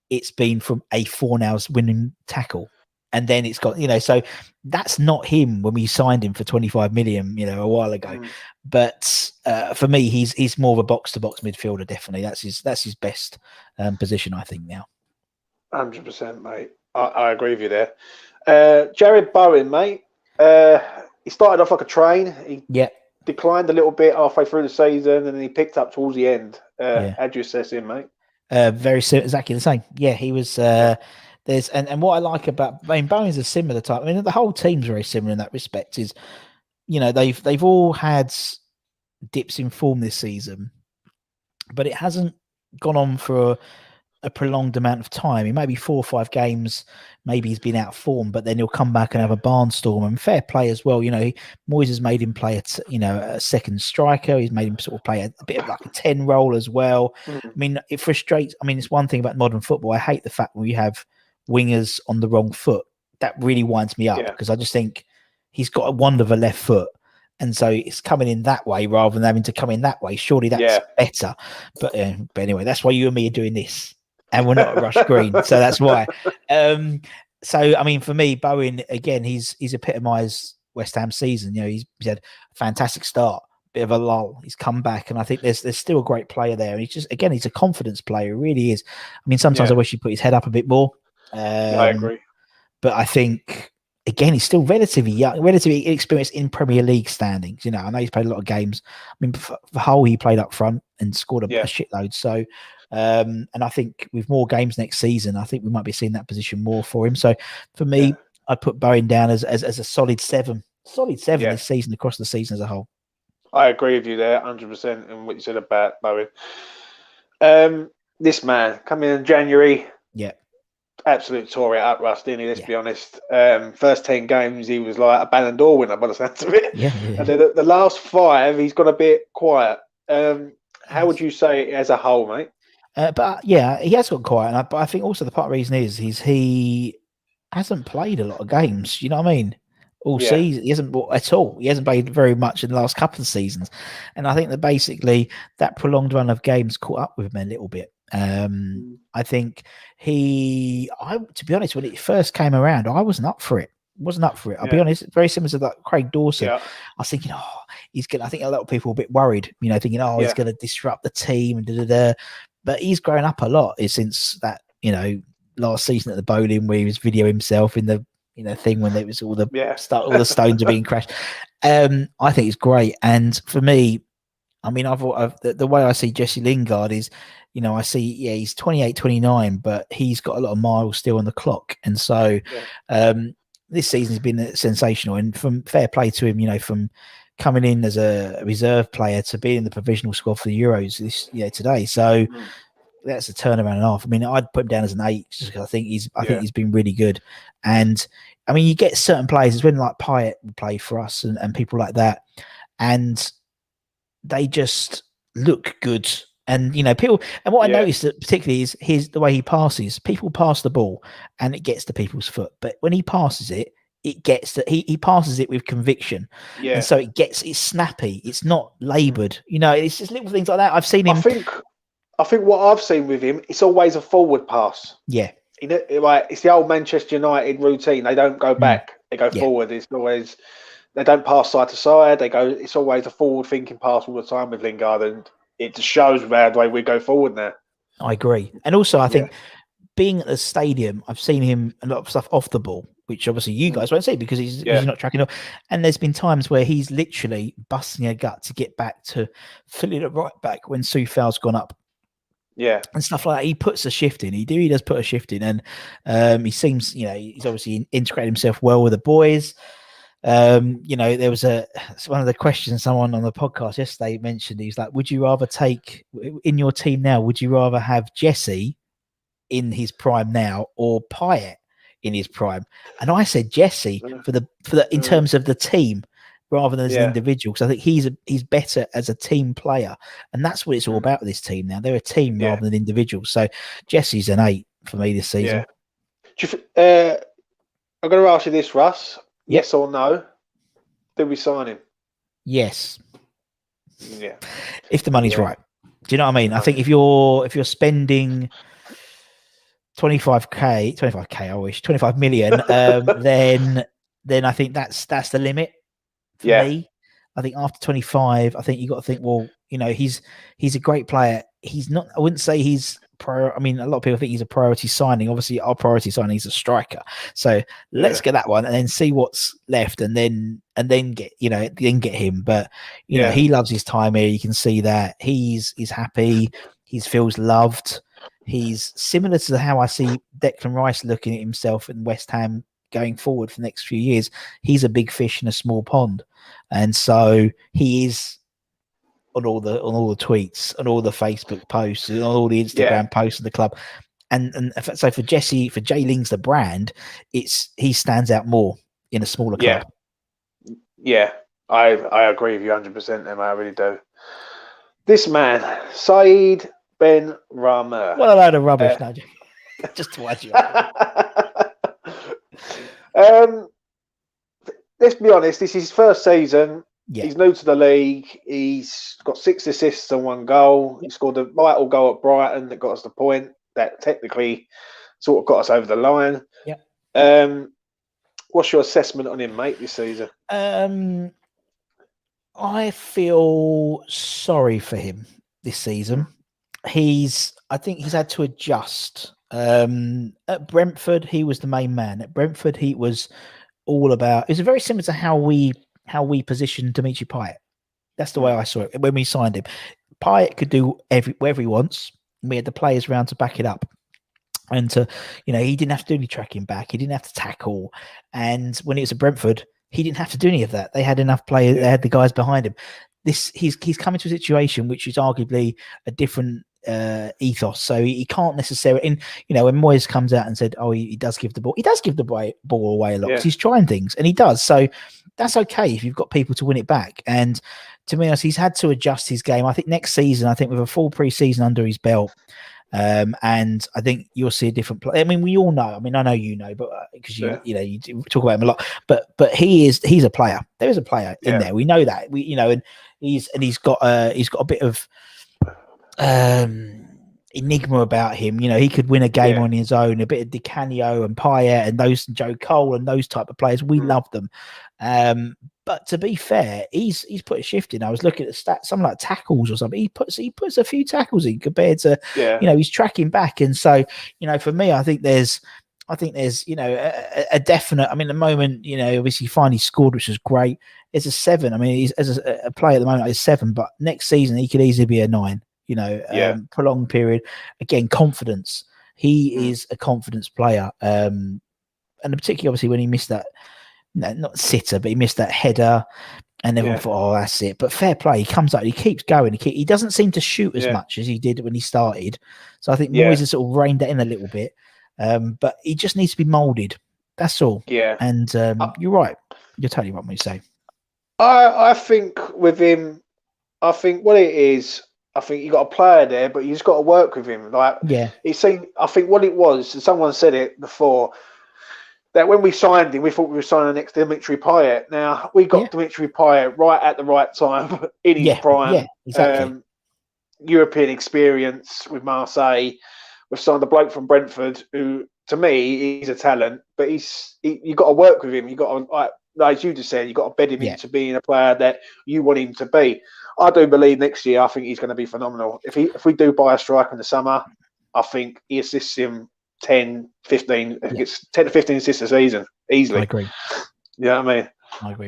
it's been from a Fornals winning tackle. And then it's got, so that's not him when we signed him for 25 million, a while ago. But for me, he's more of a box-to-box midfielder, definitely. That's his best position, I think, now. 100%, mate. I agree with you there. Jared Bowen, mate. He started off like a train. He declined a little bit halfway through the season, and then he picked up towards the end. How do you assess him, mate? Exactly the same. Yeah, he was. There's and what I like about Bowen's a similar type. I mean, the whole team's very similar in that respect. Is they've all had dips in form this season, but it hasn't gone on for a prolonged amount of time. He maybe 4 or 5 games, maybe he's been out of form, but then he'll come back and have a barnstorm. And fair play as well. Moyes has made him play a second striker. He's made him sort of play a bit of like a 10 role as well. I mean, it frustrates. I mean, it's one thing about modern football. I hate the fact when we have wingers on the wrong foot. That really winds me up because I just think he's got a wonder of a left foot. And so it's coming in that way rather than having to come in that way. Surely that's better. But anyway, that's why you and me are doing this. And we're not at Rush Green, so that's why. So I mean, for me, Bowen again, he's epitomised West Ham season. He's had a fantastic start, bit of a lull. He's come back, and I think there's still a great player there. And he's a confidence player. He really is. I mean, sometimes I wish he put his head up a bit more. I agree, but I think again, he's still relatively young, relatively inexperienced in Premier League standings. I know he's played a lot of games. I mean, for Hull, he played up front and scored a shitload. So. And I think with more games next season, I think we might be seeing that position more for him. So for me, I'd put Bowen down as a solid 7. Solid 7 this season across the season as a whole. I agree with you there, 100%, and what you said about Bowen. This man coming in January, absolute tore it up, Russ, didn't he? Let's be honest. First 10 games, he was like a Ballon d'Or winner by the sounds of it. And then the last 5, he's got a bit quiet. How would you say it as a whole, mate? But yeah, he has got quiet. But I think also the part of the reason is he hasn't played a lot of games. You know what I mean? All season, he hasn't at all. He hasn't played very much in the last couple of seasons, and I think that basically that prolonged run of games caught up with him a little bit. I think to be honest, when it first came around, I wasn't up for it. I'll be honest. Very similar to that Craig Dawson. I was thinking, he's gonna. I think a lot of people were a bit worried, thinking, he's gonna disrupt the team and But he's grown up a lot since that, last season at the Bowen where he was videoing himself in the thing when there was all the stones are being crashed. I think it's great, and for me, I mean, the way I see Jesse Lingard is, I see he's 28, 29, but he's got a lot of miles still on the clock, and so this season's been sensational. And from fair play to him, from coming in as a reserve player to being in the provisional squad for the Euros today. So. That's a turnaround and a half. I mean, I'd put him down as an 8 just because I think he's been really good. And I mean, you get certain players. It's when like Payet would play for us and people like that, and they just look good. And people. And what I noticed that particularly is the way he passes. People pass the ball and it gets to people's foot, but when he passes it, it gets that he passes it with conviction. And so it's snappy. It's not laboured. It's just little things like that. I've seen him. I think what I've seen with him, it's always a forward pass. Yeah. It's the old Manchester United routine. They don't go back. They go forward. It's always, they don't pass side to side. It's always a forward thinking pass all the time with Lingard. And it just shows the way we go forward now. I agree. And also I think being at the stadium, I've seen him a lot of stuff off the ball, which obviously you guys won't see because he's not tracking up. And there's been times where he's literally busting a gut to get back to filling it right back when Soufal's gone up. Yeah, and stuff like that. He puts a shift in. He does put a shift in, and he seems, he's obviously integrated himself well with the boys. There was one of the questions someone on the podcast yesterday mentioned. He's like, "Would you rather take in your team now? Would you rather have Jesse in his prime now or Payet in his prime?" And I said Jesse for the in terms of the team. Rather than as an individual, because I think he's better as a team player, and that's what it's all about with this team now. They're a team rather than individuals. So Jesse's an 8 for me this season. I'm going to ask you this, Russ. Yes or no? Did we sign him? Yes. Yeah. If the money's right. Do you know what I mean? I think if you're spending 25k, I wish 25 million, then I think that's the limit. For me, I think after 25, I think you got to think, well, he's a great player. He's not. I wouldn't say he's I mean, a lot of people think he's a priority signing. Obviously, our priority signing is a striker. So let's get that one and then see what's left, and then get get him. But he loves his time here. You can see that he's happy. He feels loved. He's similar to how I see Declan Rice looking at himself in West Ham. Going forward for the next few years, he's a big fish in a small pond, and so he is on all the tweets, on all the Facebook posts, on all the Instagram posts of the club, and so for Jay Ling's the brand, he stands out more in a smaller club. Yeah, I agree with you 100%, Emma. I really do. This man, Saeed Ben Rama. What a load of rubbish! No, just to watch you. Let's be honest, this is his first season. He's new to the league. He's got 6 assists and 1 goal. He scored a vital goal at Brighton that got us the point that technically sort of got us over the line. What's your assessment on him, mate, this season? I feel sorry for him this season. I think he's had to adjust. At Brentford, he was the main man. At Brentford, he was all about. It's very similar to how we positioned Dimitri Payet. That's the way I saw it when we signed him. Payet could do whatever he wants. We had the players around to back it up. And to, he didn't have to do any tracking back. He didn't have to tackle. And when it was at Brentford, he didn't have to do any of that. They had enough players. They had the guys behind him. He's coming to a situation which is arguably a different ethos. So he can't necessarily. And when Moyes comes out and said, "Oh, he does give the ball," he does give the ball away a lot because he's trying things, and he does. So that's okay if you've got people to win it back. And to be honest, he's had to adjust his game. I think next season, with a full pre-season under his belt. And I think you'll see a different play. I mean, we all know. I mean, I know but because you talk about him a lot. But he's a player. There is a player in there. We know that. And he's got a bit of enigma about him. He could win a game on his own. A bit of Di Canio and Payet and those Joe Cole and those type of players. We love them. But to be fair, he's put a shift in. I was looking at the stats, something like tackles or something. He puts a few tackles in compared to, he's tracking back. And so, for me, I think there's a definite. I mean, at the moment, obviously, finally scored, which is great. It's a 7. I mean, he's as a player at the moment, he's 7, but next season he could easily be a 9. Prolonged period. Again, confidence. He is a confidence player, and particularly obviously when he missed that. No, not sitter, but he missed that header, and everyone thought, "Oh, that's it." But fair play, he comes out, he keeps going. He doesn't seem to shoot as much as he did when he started. So I think Moyes has sort of reined that in a little bit, but he just needs to be moulded. That's all. Yeah, and you're right. You're totally right when you say. I think with him, I think what it is. I think you got a player there, but you just got to work with him. I think what it was, and someone said it before. That when we signed him, we thought we were signing next to Dimitri Payet. Now, we got Dimitri Payet right at the right time in his prime. Yeah, exactly. European experience with Marseille. We've signed a bloke from Brentford who, to me, he's a talent, but you got to work with him. You got to, as you just said, you got to bed him into being a player that you want him to be. I do believe next year, I think he's going to be phenomenal. If we do buy a striker in the summer, I think he assists him 10, 15, I think it's 10 to 15 assists a season, easily. I agree. You know what I mean? I agree.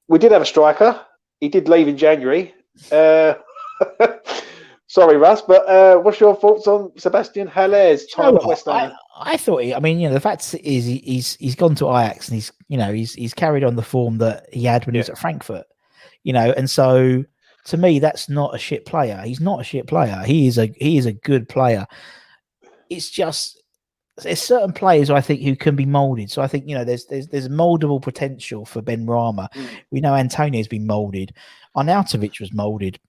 We did have a striker. He did leave in January. Sorry, Russ, but what's your thoughts on Sebastian Haller's time at West Ham? I thought the fact is he's gone to Ajax and he's carried on the form that he had when he was at Frankfurt, and so to me that's not a shit player. He's not a shit player. He is a good player. It's just there's certain players I think who can be moulded. So I think there's mouldable potential for Ben Rama. We know Antonio's been moulded. Arnautovic was moulded.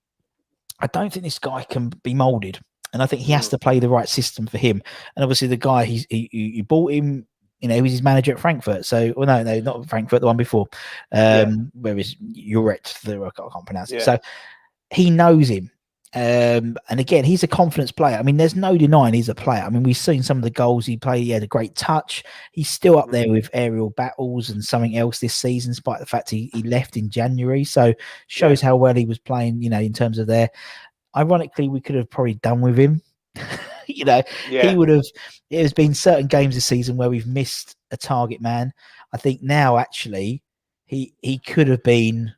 I don't think this guy can be moulded, and I think he has to play the right system for him. And obviously the guy he bought him, he was his manager at Frankfurt. So no, not Frankfurt, the one before. Where is Uret? I can't pronounce it. So he knows him. And again, he's a confidence player. I mean, there's no denying he's a player. I mean, we've seen some of the goals he played. He had a great touch. He's still up there with aerial battles and something else this season, despite the fact he left in January. So shows how well he was playing, in terms of there. Ironically, we could have probably done with him. He would have. There's been certain games this season where we've missed a target man. I think now, actually, he could have been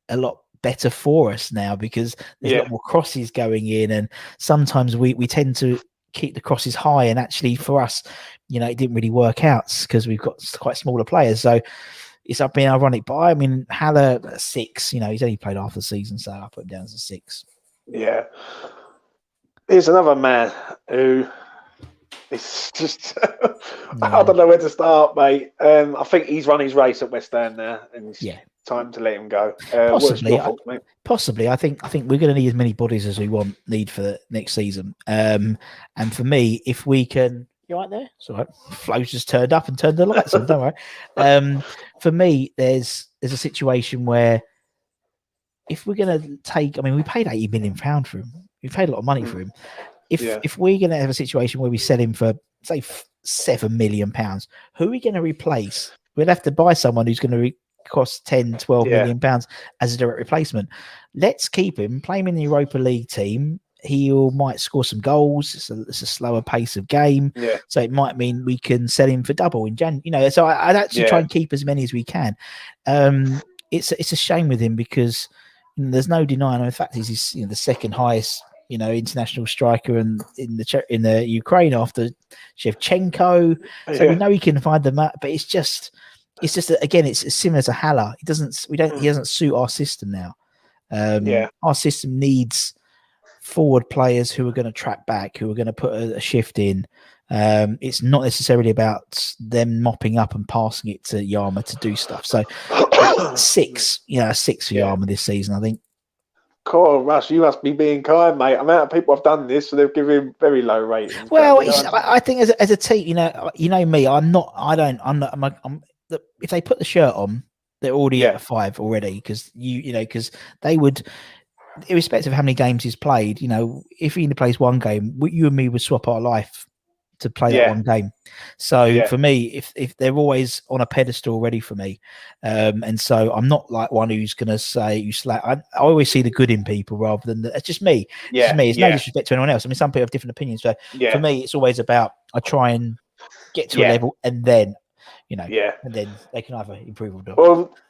a lot better for us now because there's a lot more crosses going in, and sometimes we tend to keep the crosses high, and actually for us it didn't really work out because we've got quite smaller players, so it's been ironic. But I mean, Haller 6, he's only played half the season, so I put him down as a 6. Here's another man who it's just I don't know where to start, mate. I think he's run his race at West Ham now, and it's time to let him go. Possibly. I think we're going to need as many bodies as we need for the next season. And for me, if we can, you right there? It's all right. Flo's just turned up and turned the lights on. Don't worry. For me, there's a situation where if we're going to take, I mean, we paid £80 million for him. We paid a lot of money for him. If we're going to have a situation where we sell him for, say, £7 million, who are we going to replace? We'd have to buy someone who's going to cost 10, 12 million pounds as a direct replacement. Let's keep him, play him in the Europa League team. He might score some goals. It's a slower pace of game. So it might mean we can sell him for double in January. So I'd actually try and keep as many as we can. It's a shame with him because there's no denying. In fact, he's the second highest international striker and in the Ukraine after Shevchenko. So we know he can find them up, but it's just again, it's similar to Haller. He doesn't suit our system now. Our system needs forward players who are going to track back, who are going to put a shift in. It's not necessarily about them mopping up and passing it to Yarma to do stuff. So 6 for Yarma this season, I think. Cool, Russ, you must be being kind, mate. Amount of people have done this, so they've given him very low ratings. Well, I think as a team, me, if they put the shirt on, they're already at a 5 already, because because they would, irrespective of how many games he's played, if he only plays one game, you and me would swap our life to play that one game. So for me, if they're always on a pedestal already for me, and so I'm not like one who's going to say you slack. I always see the good in people rather than it's just me. It's no disrespect to anyone else. I mean, some people have different opinions, but for me, it's always about I try and get to a level, and then and then they can either improve or not.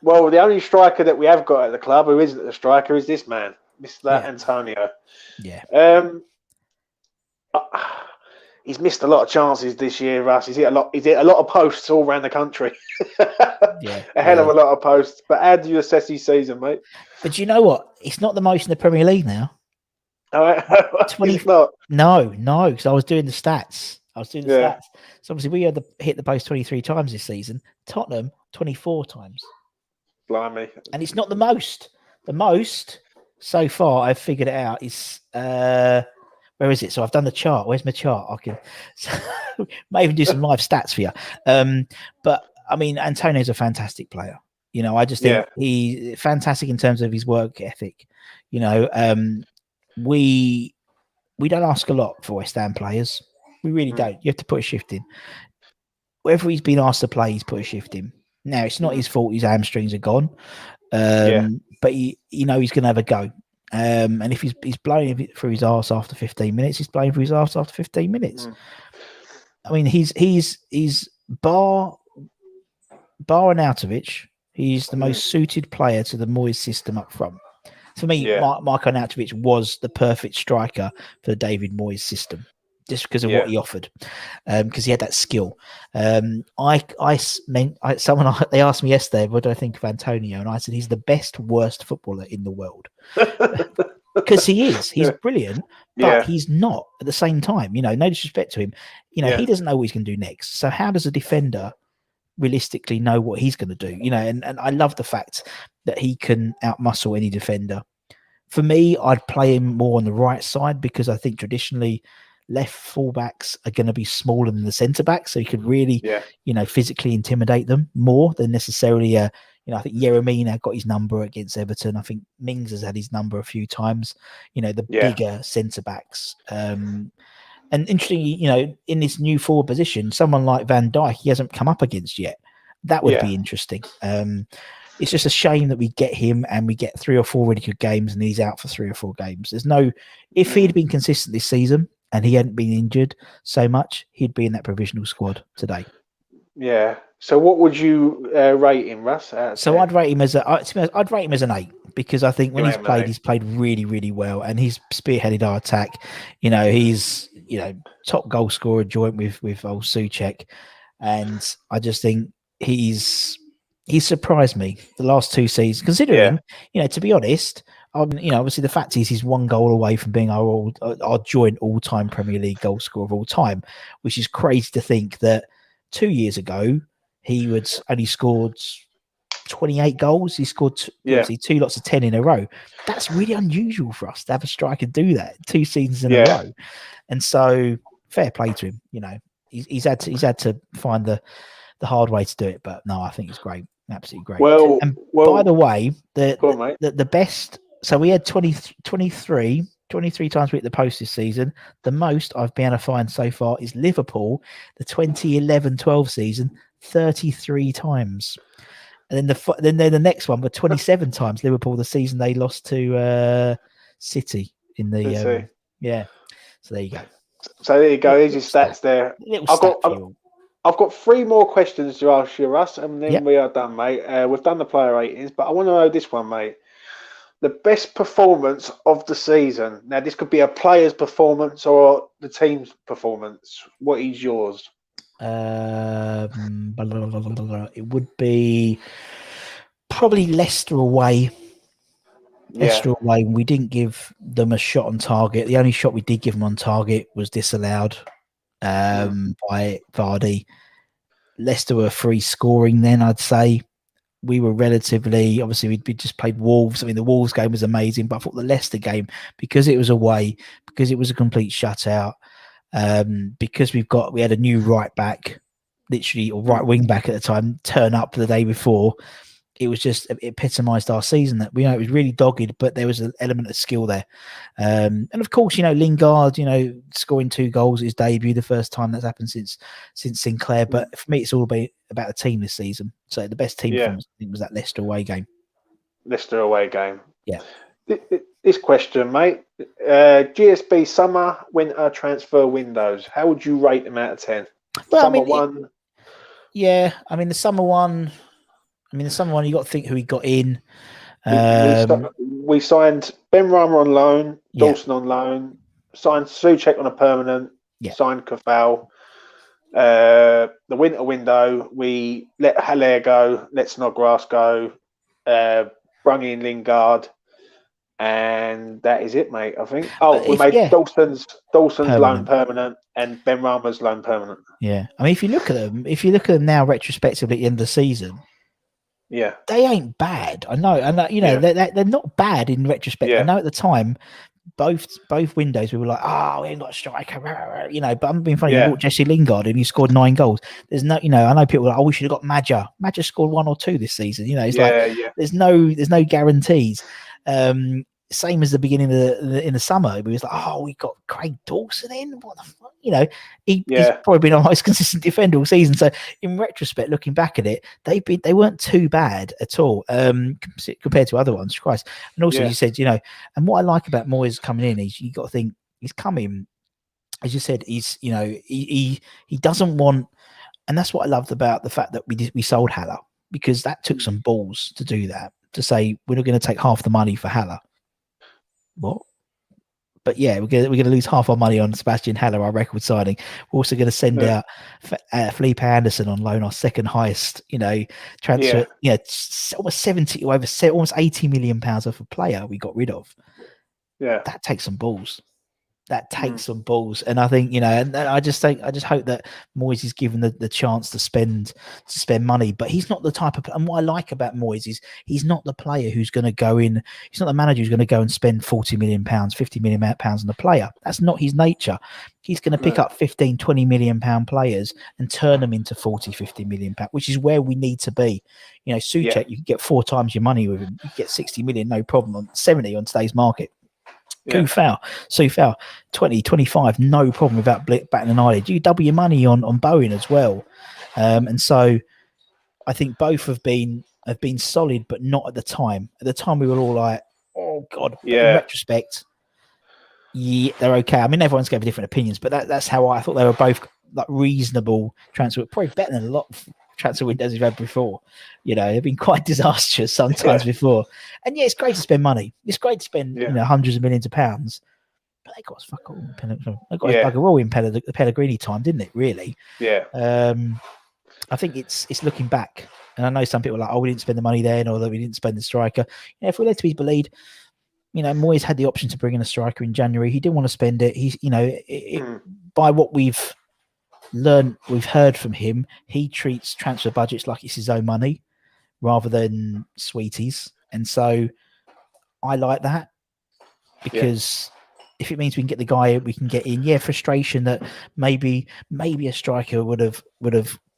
Well, the only striker that we have got at the club who isn't the striker is this man, Mr. Antonio. He's missed a lot of chances this year, Russ. He's hit a lot of posts all around the country. A hell of a lot of posts. But how do you assess his season, mate? But you know what? It's not the most in the Premier League now. Oh, 20. It's not. No, because I was doing the stats. Stats. So obviously we had hit the post 23 times this season. Tottenham 24 times. Blimey. And it's not the most. The most so far, I've figured it out, is where is it? So I've done the chart. Where's my chart? I can might even do some live stats for you. But I mean, Antonio's a fantastic player. I just think he's fantastic in terms of his work ethic. We don't ask a lot for West Ham players. We really don't. You have to put a shift in. Wherever he's been asked to play, he's put a shift in. Now, it's not his fault his hamstrings are gone. But he's going to have a go. And if he's blowing through his arse after 15 minutes, he's blowing through his arse after 15 minutes. I mean, he's bar Arnautovic, he's the most suited player to the Moyes system up front. For me, Marko Arnautovic was the perfect striker for the David Moyes system, just because of what he offered, because he had that skill. They asked me yesterday, what do I think of Antonio? And I said, he's the worst footballer in the world. Because he's brilliant, but he's not at the same time. No disrespect to him. He doesn't know what he's going to do next. So how does a defender realistically know what he's going to do? And I love the fact that he can outmuscle any defender. For me, I'd play him more on the right side, because I think traditionally left fullbacks are going to be smaller than the centre backs, so you could really, physically intimidate them more than necessarily. I think Yeremina got his number against Everton. I think Mings has had his number a few times. The bigger centre backs. And interestingly, in this new forward position, someone like Van Dijk, he hasn't come up against yet. That would be interesting. It's just a shame that we get him and we get 3 or 4 really good games, and he's out for 3 or 4 games. If he'd been consistent this season and he hadn't been injured so much, he'd be in that provisional squad today. Yeah. So what would you rate him, Russ? So I'd rate him as an 8, because I think when he's played really, really well, and he's spearheaded our attack. He's top goal scorer joint with old Souček, and I just think he's surprised me the last 2 seasons, considering, to be honest, obviously the fact is he's 1 goal away from being our joint all-time Premier League goal scorer of all time, which is crazy to think that 2 years ago he only scored 28 goals. He scored 2 lots of 10 in a row. That's really unusual for us to have a striker do that 2 seasons in a row. And so fair play to him. He's had to find the hard way to do it, but no, I think it's great. Absolutely great. Well, by the way, the best. So we had 23 times we hit the post this season. The most I've been able to find so far is Liverpool, the 2011-12 season, 33 times. And then the next one were 27 times. Liverpool, the season they lost to City in the So there you go. So there you go. Here's your stats there. I've got 3 more questions to ask you, Russ, and then we are done, mate. We've done the player ratings, but I want to know this one, mate. the best performance of the season. Now, this could be a player's performance or the team's performance. What is yours? It would be probably Leicester away. Leicester away. We didn't give them a shot on target. The only shot we did give them on target was disallowed by Vardy. Leicester were free scoring then, I'd say. We were relatively, obviously, we just played Wolves. I mean, the Wolves game was amazing, but I thought the Leicester game, because it was away, because it was a complete shutout, because we had a new right back, literally, or right wing back at the time, turn up the day before. It was just, it epitomised our season. That it was really dogged, but there was an element of skill there. And of course, Lingard, scoring 2 goals at his debut, the first time that's happened since Sinclair. But for me, it's all about the team this season. So the best team performance, I think, was that Leicester away game. Leicester away game. Yeah. This question, mate. GSB summer, winter transfer windows. How would you rate them out of 10? Well, summer one. The summer one. You got to think who he got in. We signed Ben Rama on loan, Dawson on loan, signed Souček on a permanent, signed Kafal. The winter window, we let Haller go, let Snodgrass go, brung in Lingard, and that is it, mate, I think. We made Dawson's loan permanent and Ben Rama's loan permanent. Yeah. I mean, if you look at them now retrospectively at the end of the season, they ain't bad. I know, and they're not bad in retrospect. I know at the time, both windows we were like, we ain't got a striker, but I'm being funny. You bought Jesse Lingard and he scored 9 goals. There's no, I know people are like, we should have got Madja. Madja scored 1 or 2 this season. There's no guarantees. Same as the beginning in the summer, we was like, we got Craig Dawson in. What the fuck? He's probably been our most consistent defender all season. So in retrospect, looking back at it, they weren't too bad at all compared to other ones. Christ. And also, you said, and what I like about Moyes coming in is you got to think he's coming. As you said, he's he doesn't want, and that's what I loved about the fact that we sold Haller, because that took some balls to do that, to say we're not going to take half the money for Haller. What? But we're going to lose half our money on Sebastian Haller, our record signing. We're also going to send out Felipe Anderson on loan, our second highest, transfer. Almost 70 or almost 80 million pounds worth of player we got rid of. Yeah, that takes some balls. Some balls, and I think and I just hope that Moyes is given the chance to spend money. But he's not the type of, and what I like about Moyes is he's not the player who's going to go in. He's not the manager who's going to go and spend 40 million pounds, 50 million pounds on a player. That's not his nature. He's going to pick up 15, 20 million pound players and turn them into 40, 50 million pound, which is where we need to be. Souček, you can get 4 times your money with him. You get 60 million, no problem, on 70 on today's market. Soufal, 20, 25, no problem without batting an eyelid. You double your money on Bowen as well. And so I think both have been solid, but not at the time. At the time, we were all like, oh, God. But in retrospect, they're okay. I mean, everyone's got different opinions, but that's how I thought they were both like reasonable transfer. Probably better than a lot of transfer windows we've had before. They've been quite disastrous sometimes before. And it's great to spend money. It's great to spend hundreds of millions of pounds. But they got us fuck all. They got us bugger all in Pellegrini time, didn't it? Really? Yeah. I think it's looking back, and I know some people are like, we didn't spend the money then, or that we didn't spend the striker. If we're led to be believed, Moyes had the option to bring in a striker in January. He didn't want to spend it. He's by what we've heard from him, he treats transfer budgets like it's his own money rather than sweeties. And so I like that, because if it means we can get the guy we can get in, frustration that maybe a striker would have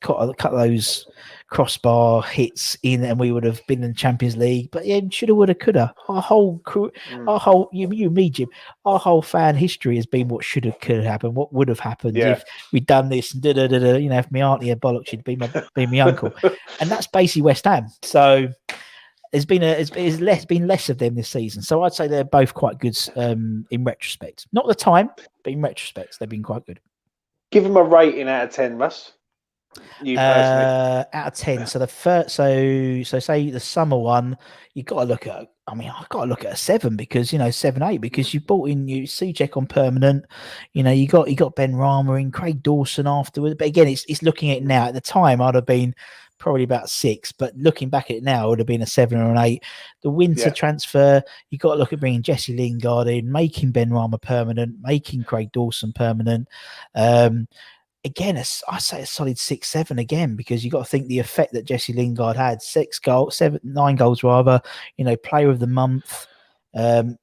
cut those crossbar hits in, and we would have been in the Champions League. But shoulda, woulda, coulda. Our whole crew, our whole me, Jim, our whole fan history has been what shoulda, coulda happened, what would have happened if we'd done this. And if my auntie had bollocks, she'd be my uncle, and that's basically West Ham. So there's been less of them this season. So I'd say they're both quite good in retrospect. Not the time, but in retrospect, they've been quite good. Give them a rating out of 10, Russ. You personally, out of 10. So the first, so say the summer one, you got to look at. I mean, I've got to look at a 7 because 7-8 because you bought in you Suchek on permanent. You got Ben Rama in, Craig Dawson afterwards. But again, it's looking at it now. At the time, I'd have been probably about 6, but looking back at it now, it would have been a 7 or an 8. The winter transfer, you got to look at bringing Jesse Lingard in, making Ben Rama permanent, making Craig Dawson permanent. Again, I say a solid 6, 7 again, because you got to think the effect that Jesse Lingard had. 9 goals rather. Player of the month.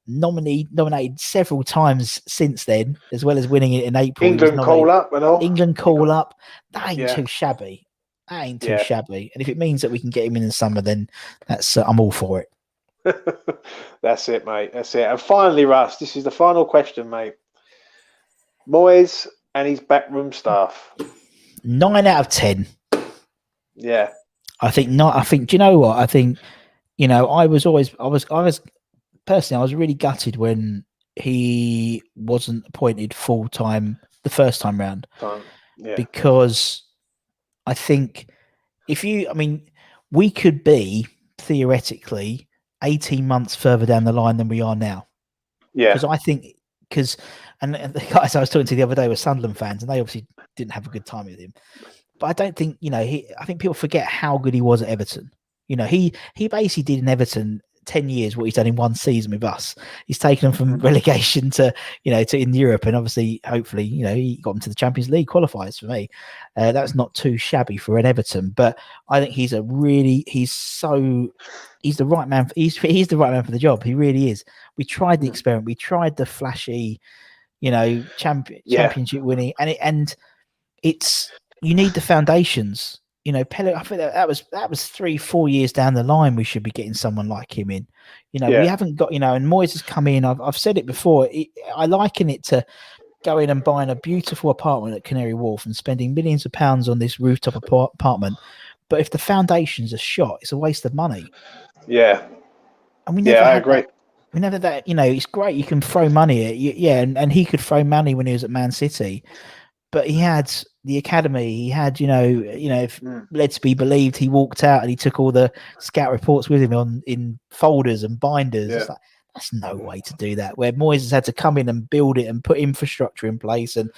Nominated several times since then, as well as winning it in April. England call up and all. England call up. That ain't too shabby. That ain't too shabby. And if it means that we can get him in the summer, then that's I'm all for it. That's it, mate. That's it. And finally, Russ, this is the final question, mate. Moyes and his backroom staff. 9 out of 10. Yeah. I think not. I think, do you know what? I think, I was personally, I was really gutted when he wasn't appointed full time the first time round. Because I think we could be theoretically 18 months further down the line than we are now. Yeah. And the guys I was talking to the other day were Sunderland fans, and they obviously didn't have a good time with him. But I don't think, I think people forget how good he was at Everton. He basically did in Everton 10 years what he's done in one season with us. He's taken them from relegation to in Europe, and obviously, hopefully, he got them to the Champions League qualifiers for me. That's not too shabby for an Everton, but I think he's the right man. He's the right man for the job. He really is. We tried the experiment. We tried the flashy, championship winning, and it's you need the foundations. Pele, I think that was 3-4 years down the line. We should be getting someone like him in. We haven't got, and Moyes has come in. I've said it before. I liken it to going and buying a beautiful apartment at Canary Wharf and spending millions of pounds on this rooftop apartment. But if the foundations are shot, it's a waste of money. Yeah. And we never I agree. We never that, it's great. You can throw money at you. Yeah. And he could throw money when he was at Man City, but he had the academy. He had, led to be believed. He walked out and he took all the scout reports with him in folders and binders. It's like, that's no way to do that. Where Moyes has had to come in and build it and put infrastructure in place, and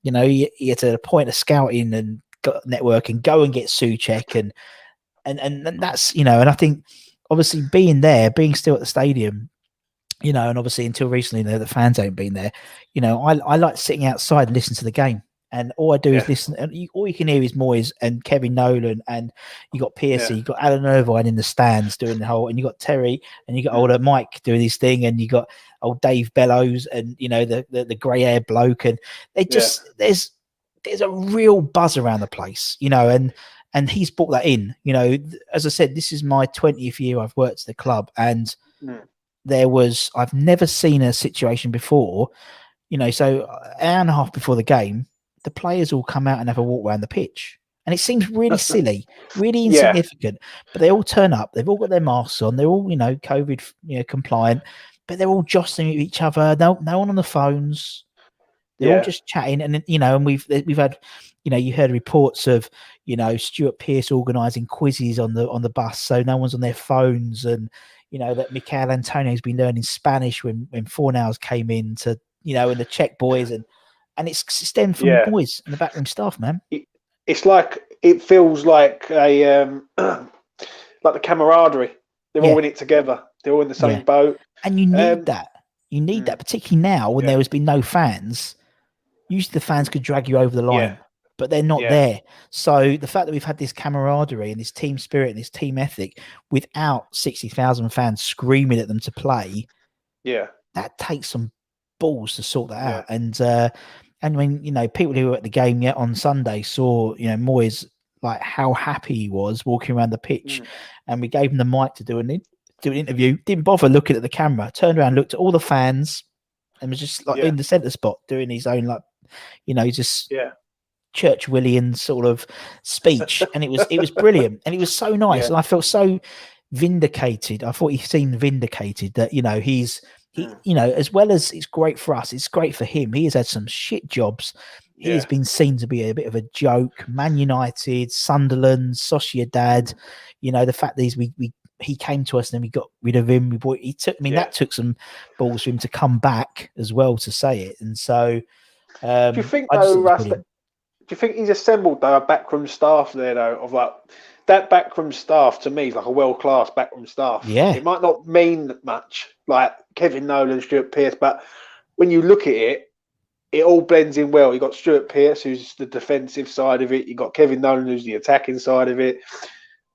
he had to appoint a scouting and network and go and get Suchek and that's and I think obviously being still at the stadium, and obviously until recently the fans ain't been there. I like sitting outside and listening to the game. And all I do is listen. And all you can hear is Moyes and Kevin Nolan, and you got Piercy, you got Alan Irvine in the stands doing the whole, and you got Terry, and you got older Mike doing his thing, and you got old Dave Bellows, and the grey hair bloke, and they just there's a real buzz around the place, and he's brought that in. As I said, this is my 20th year I've worked at the club, and I've never seen a situation before, so an hour and a half before the game, the players all come out and have a walk around the pitch. And it seems really silly, really insignificant, but they all turn up. They've all got their masks on. They're all, COVID, compliant, but they're all jostling with each other. No one on the phones. They're all just chatting. And, and we've had, you heard reports of, Stuart Pearce organising quizzes on the bus, so no one's on their phones. And, that Michael Antonio's been learning Spanish when Fornals came in to, and the Czech boys, and it's stemmed from the boys and the backroom staff, man. It's like, it feels like a like the camaraderie. They're all in it together. They're all in the same boat. And you need that. You need that, particularly now when there has been no fans. Usually the fans could drag you over the line, but they're not there. So the fact that we've had this camaraderie and this team spirit and this team ethic without 60,000 fans screaming at them to play, that takes some balls to sort that out. And when people who were at the game on Sunday saw Moyes, like how happy he was walking around the pitch, and we gave him the mic to do an interview, didn't bother looking at the camera, turned around, looked at all the fans, and was just like in the centre spot doing his own Church Willian sort of speech, and it was brilliant, and it was so nice, and I felt so vindicated. I thought he seemed vindicated that he as well as it's great for us, it's great for him. He has had some shit jobs he has been seen to be a bit of a joke. Man United, Sunderland, Sociedad, the fact that he came to us and then we got rid of him. That took some balls for him to come back as well to say it. And so, do you think though, Russ? Do you think he's assembled though a backroom staff there though of like that backroom staff to me is like a world class backroom staff. Yeah, it might not mean much like Kevin Nolan, Stuart Pearce, but when you look at it, it all blends in well. You got Stuart Pearce, who's the defensive side of it. You got Kevin Nolan, who's the attacking side of it.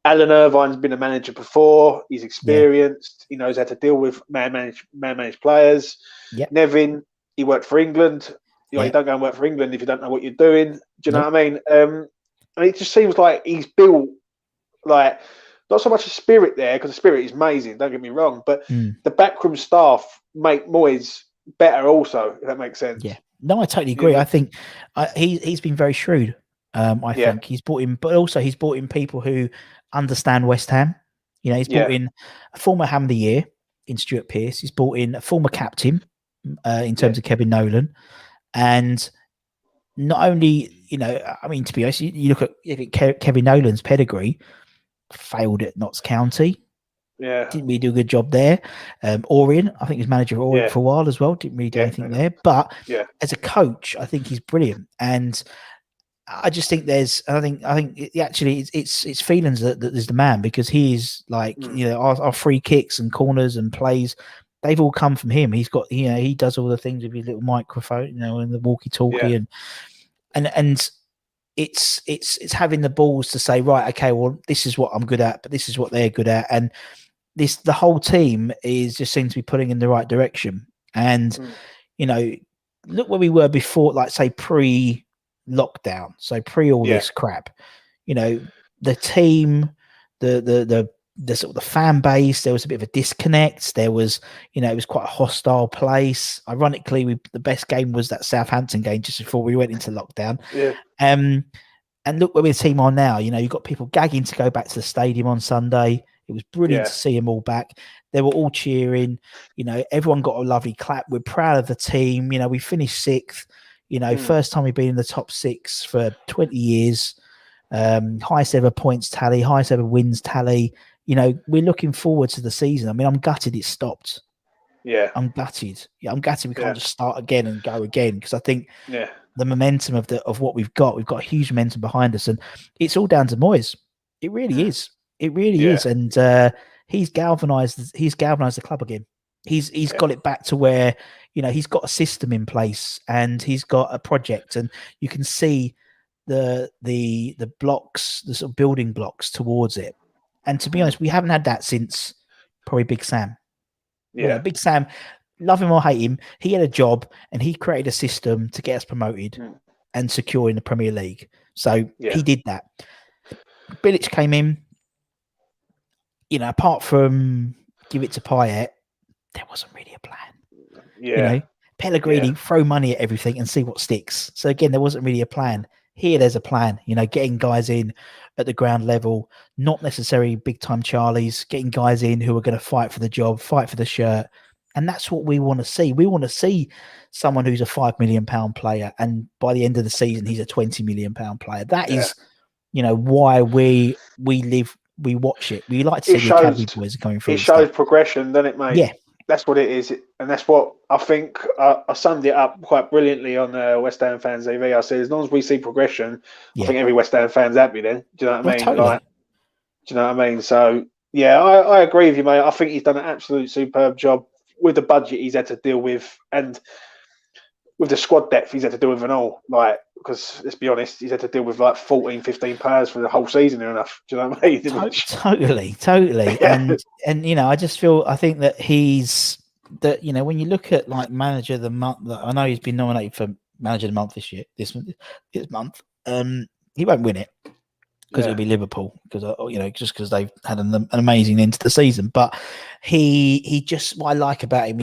Alan Irvine's been a manager before. He's experienced. He knows how to deal with man-managed players. Yep. Nevin, he worked for England. You don't go and work for England if you don't know what you're doing. Do you know what I mean? And it just seems like he's built like not so much a spirit there, because the spirit is amazing. Don't get me wrong, but the backroom staff make Moyes better also. If that makes sense. Yeah. No, I totally agree. I think he's been very shrewd. I think he's brought in, but also he's brought in people who understand West Ham. He's brought in a former Ham of the Year in Stuart Pearce. He's brought in a former captain in terms of Kevin Nolan, and not only to be honest, you look at Kevin Nolan's pedigree. Failed at Notts County. Didn't really do a good job there. Orient, I think he was manager of Orient for a while as well. Didn't really do anything there. But as a coach, I think he's brilliant. And I just think I think actually it's feelings that there's the man, because he's like, our free kicks and corners and plays, they've all come from him. He's got, he does all the things with his little microphone, and the walkie-talkie and it's having the balls to say, right, okay, well, this is what I'm good at, but this is what they're good at. And the whole team just seems to be pulling in the right direction. And, look where we were before, like say pre-lockdown. So pre all this crap, the team, the sort of the fan base, there was a bit of a disconnect. There was, it was quite a hostile place. Ironically, the best game was that Southampton game just before we went into lockdown. And look where the team are now. You've got people gagging to go back to the stadium on Sunday. It was brilliant to see them all back. They were all cheering. Everyone got a lovely clap. We're proud of the team. We finished 6th. First time we've been in the top 6 for 20 years. Highest ever points tally, highest ever wins tally. We're looking forward to the season. I mean, I'm gutted it stopped. I'm gutted. I'm gutted we can't just start again and go again, because I think the momentum of what we've got a huge momentum behind us, and it's all down to Moyes. It really is. It really is. And he's galvanized the club again. He's got it back to where, he's got a system in place and he's got a project, and you can see the blocks, the sort of building blocks towards it. And to be honest, we haven't had that since probably Big Sam. Big Sam, love him or hate him, he had a job and he created a system to get us promoted and secure in the Premier League. So he did that. Bilic came in, apart from give it to Payet, there wasn't really a plan. Pellegrini, throw money at everything and see what sticks. So again, there wasn't really a plan. Here, there's a plan, getting guys in at the ground level, not necessarily big time Charlies, getting guys in who are going to fight for the job, fight for the shirt. And that's what we want to see. We want to see someone who's a £5 million player, and by the end of the season, he's a £20 million player. That is, why we live, we watch it. We like to see the academy boys coming through. It shows progression, doesn't it, mate? Yeah. That's what it is. And that's what I think I summed it up quite brilliantly on West Ham Fans TV. I said, as long as we see progression, I think every West Ham fan's happy then. Do you know what I mean? Totally. Do you know what I mean? So, I agree with you, mate. I think he's done an absolute superb job with the budget he's had to deal with, and with the squad depth he's had to deal with and all. Because let's be honest, he's had to deal with 14, 15 players for the whole season near enough. Do you know what I mean? Totally. And I think that when you look at manager of the month, I know he's been nominated for manager of the month this month. He won't win it because it'll be Liverpool, just because they've had an amazing end to the season. But he just, what I like about him,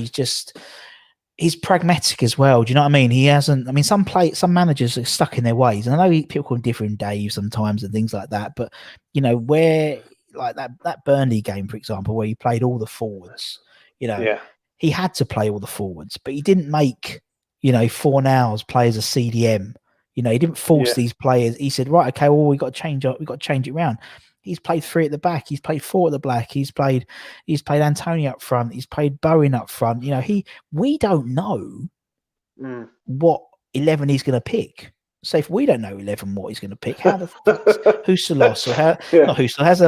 he's pragmatic as well. Do you know what I mean? He hasn't. I mean, some managers are stuck in their ways, and I know people call him different Dave sometimes and things like that. But where that Burnley game, for example, where he played all the forwards, he had to play all the forwards, but he didn't make Fornals play as a CDM. You know, he didn't force these players. He said, right, okay, well, we've got to change it around. He's played 3 at the back. He's played 4 at the back. He's played Antonio up front. He's played Bowen up front. You know, we don't know what 11 he's going to pick. So if we don't know 11 what he's going to pick, how the fuck's Huselos or not Huselos, how's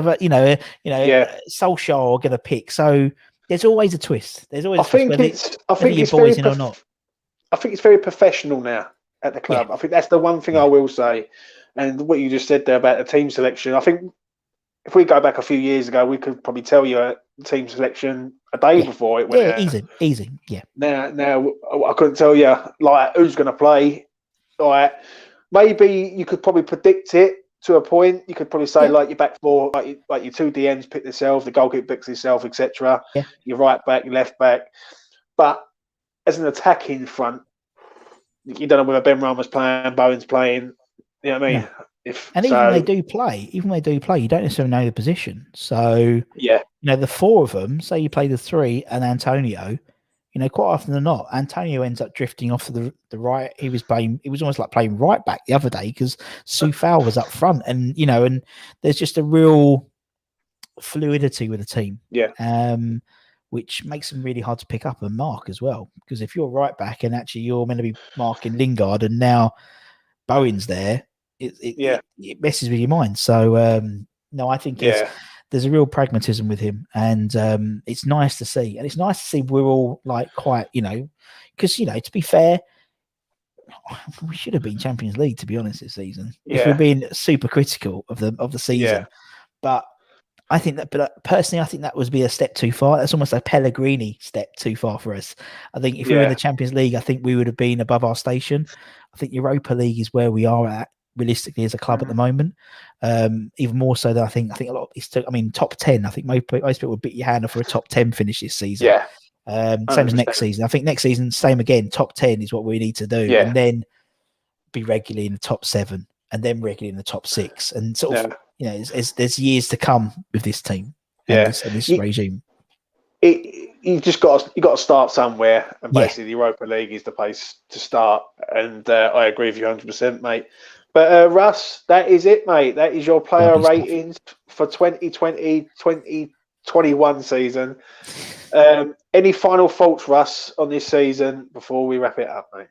Solskjaer going to pick? So there's always a twist. There's always. I think it's very or not. I think it's very professional now at the club. I think that's the one thing I will say. And what you just said there about the team selection, I think if we go back a few years ago, we could probably tell you a team selection a day before it went out. Easy. Yeah. Now I couldn't tell you like who's going to play. Like maybe you could probably predict it to a point. You could probably say like your back four, like your 2 DMs pick themselves, the goalkeeper picks himself, etc. Yeah. Your right back, your left back. But as an attacking front, you don't know whether Ben Rama's playing, Bowen's playing. You know what I mean? No. Even when they do play, you don't necessarily know the position. So you know, the 4 of them, say you play the 3 and Antonio, you know, quite often than not, Antonio ends up drifting off to the right. He was almost like playing right back the other day because Soufal was up front, and you know, and there's just a real fluidity with the team. Which makes them really hard to pick up and mark as well. Because if you're right back and actually you're meant to be marking Lingard and now Bowen's there, it messes with your mind. So no, I think there's a real pragmatism with him, and it's nice to see. And it's nice to see we're all like quite, you know, because you know, to be fair, we should have been Champions League, to be honest, this season. If we're being super critical of the season, but. I think that, but personally, I think that would be a step too far. That's almost a Pellegrini step too far for us. I think if we were in the Champions League, I think we would have been above our station. I think Europa League is where we are at realistically as a club at the moment. Even more so than I think a lot. Top 10. I think most people would beat your hand for a top 10 finish this season. Same as next season. I think next season, same again. Top 10 is what we need to do, and then be regularly in the top 7, and then regularly in the top 6, and sort of. You know, there's years to come with this team and this regime. You got to start somewhere, and basically the Europa League is the place to start. And I agree with you 100%, mate. But Russ, that is it, mate. That is your player ratings for 2020-2021 season. Any final thoughts, Russ, on this season before we wrap it up, mate?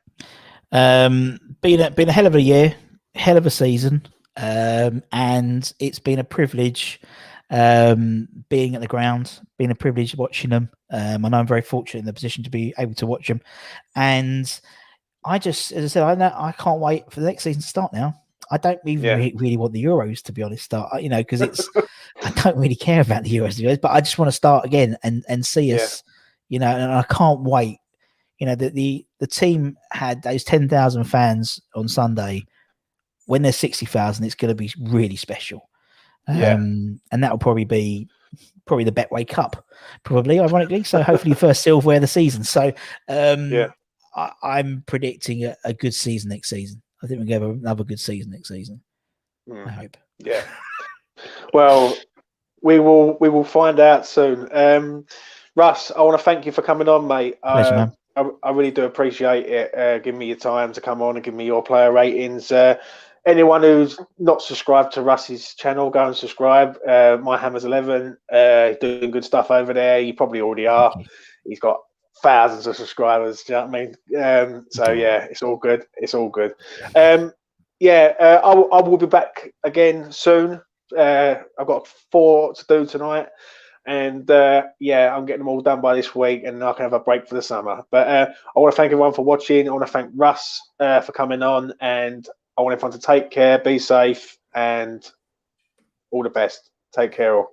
Been a hell of a year, hell of a season. And it's been a privilege being at the ground, been a privilege watching them. I know I'm very fortunate in the position to be able to watch them. And I just, as I said, I can't wait for the next season to start now. I don't even really want the Euros, to be honest, start, you know, because I don't really care about the Euros, but I just want to start again and see us, you know, and I can't wait. You know, the team had those 10,000 fans on Sunday. When there's 60,000, it's going to be really special. And that will probably be the Betway Cup, probably, ironically. So hopefully first silverware of the season. So I'm predicting a good season next season. I think we're going to have another good season next season. I hope. Yeah. Well, we will find out soon. Russ, I want to thank you for coming on, mate. Pleasure, man. I really do appreciate it. Giving me your time to come on and give me your player ratings. Anyone who's not subscribed to Russ's channel, go and subscribe. My Hammer's 11, doing good stuff over there. You probably already are. He's got thousands of subscribers. Do you know what I mean? So yeah, it's all good. It's all good. I will be back again soon. I've got 4 to do tonight. And I'm getting them all done by this week, and I can have a break for the summer. But I want to thank everyone for watching. I want to thank Russ for coming on, and I want everyone to take care, be safe, and all the best. Take care all.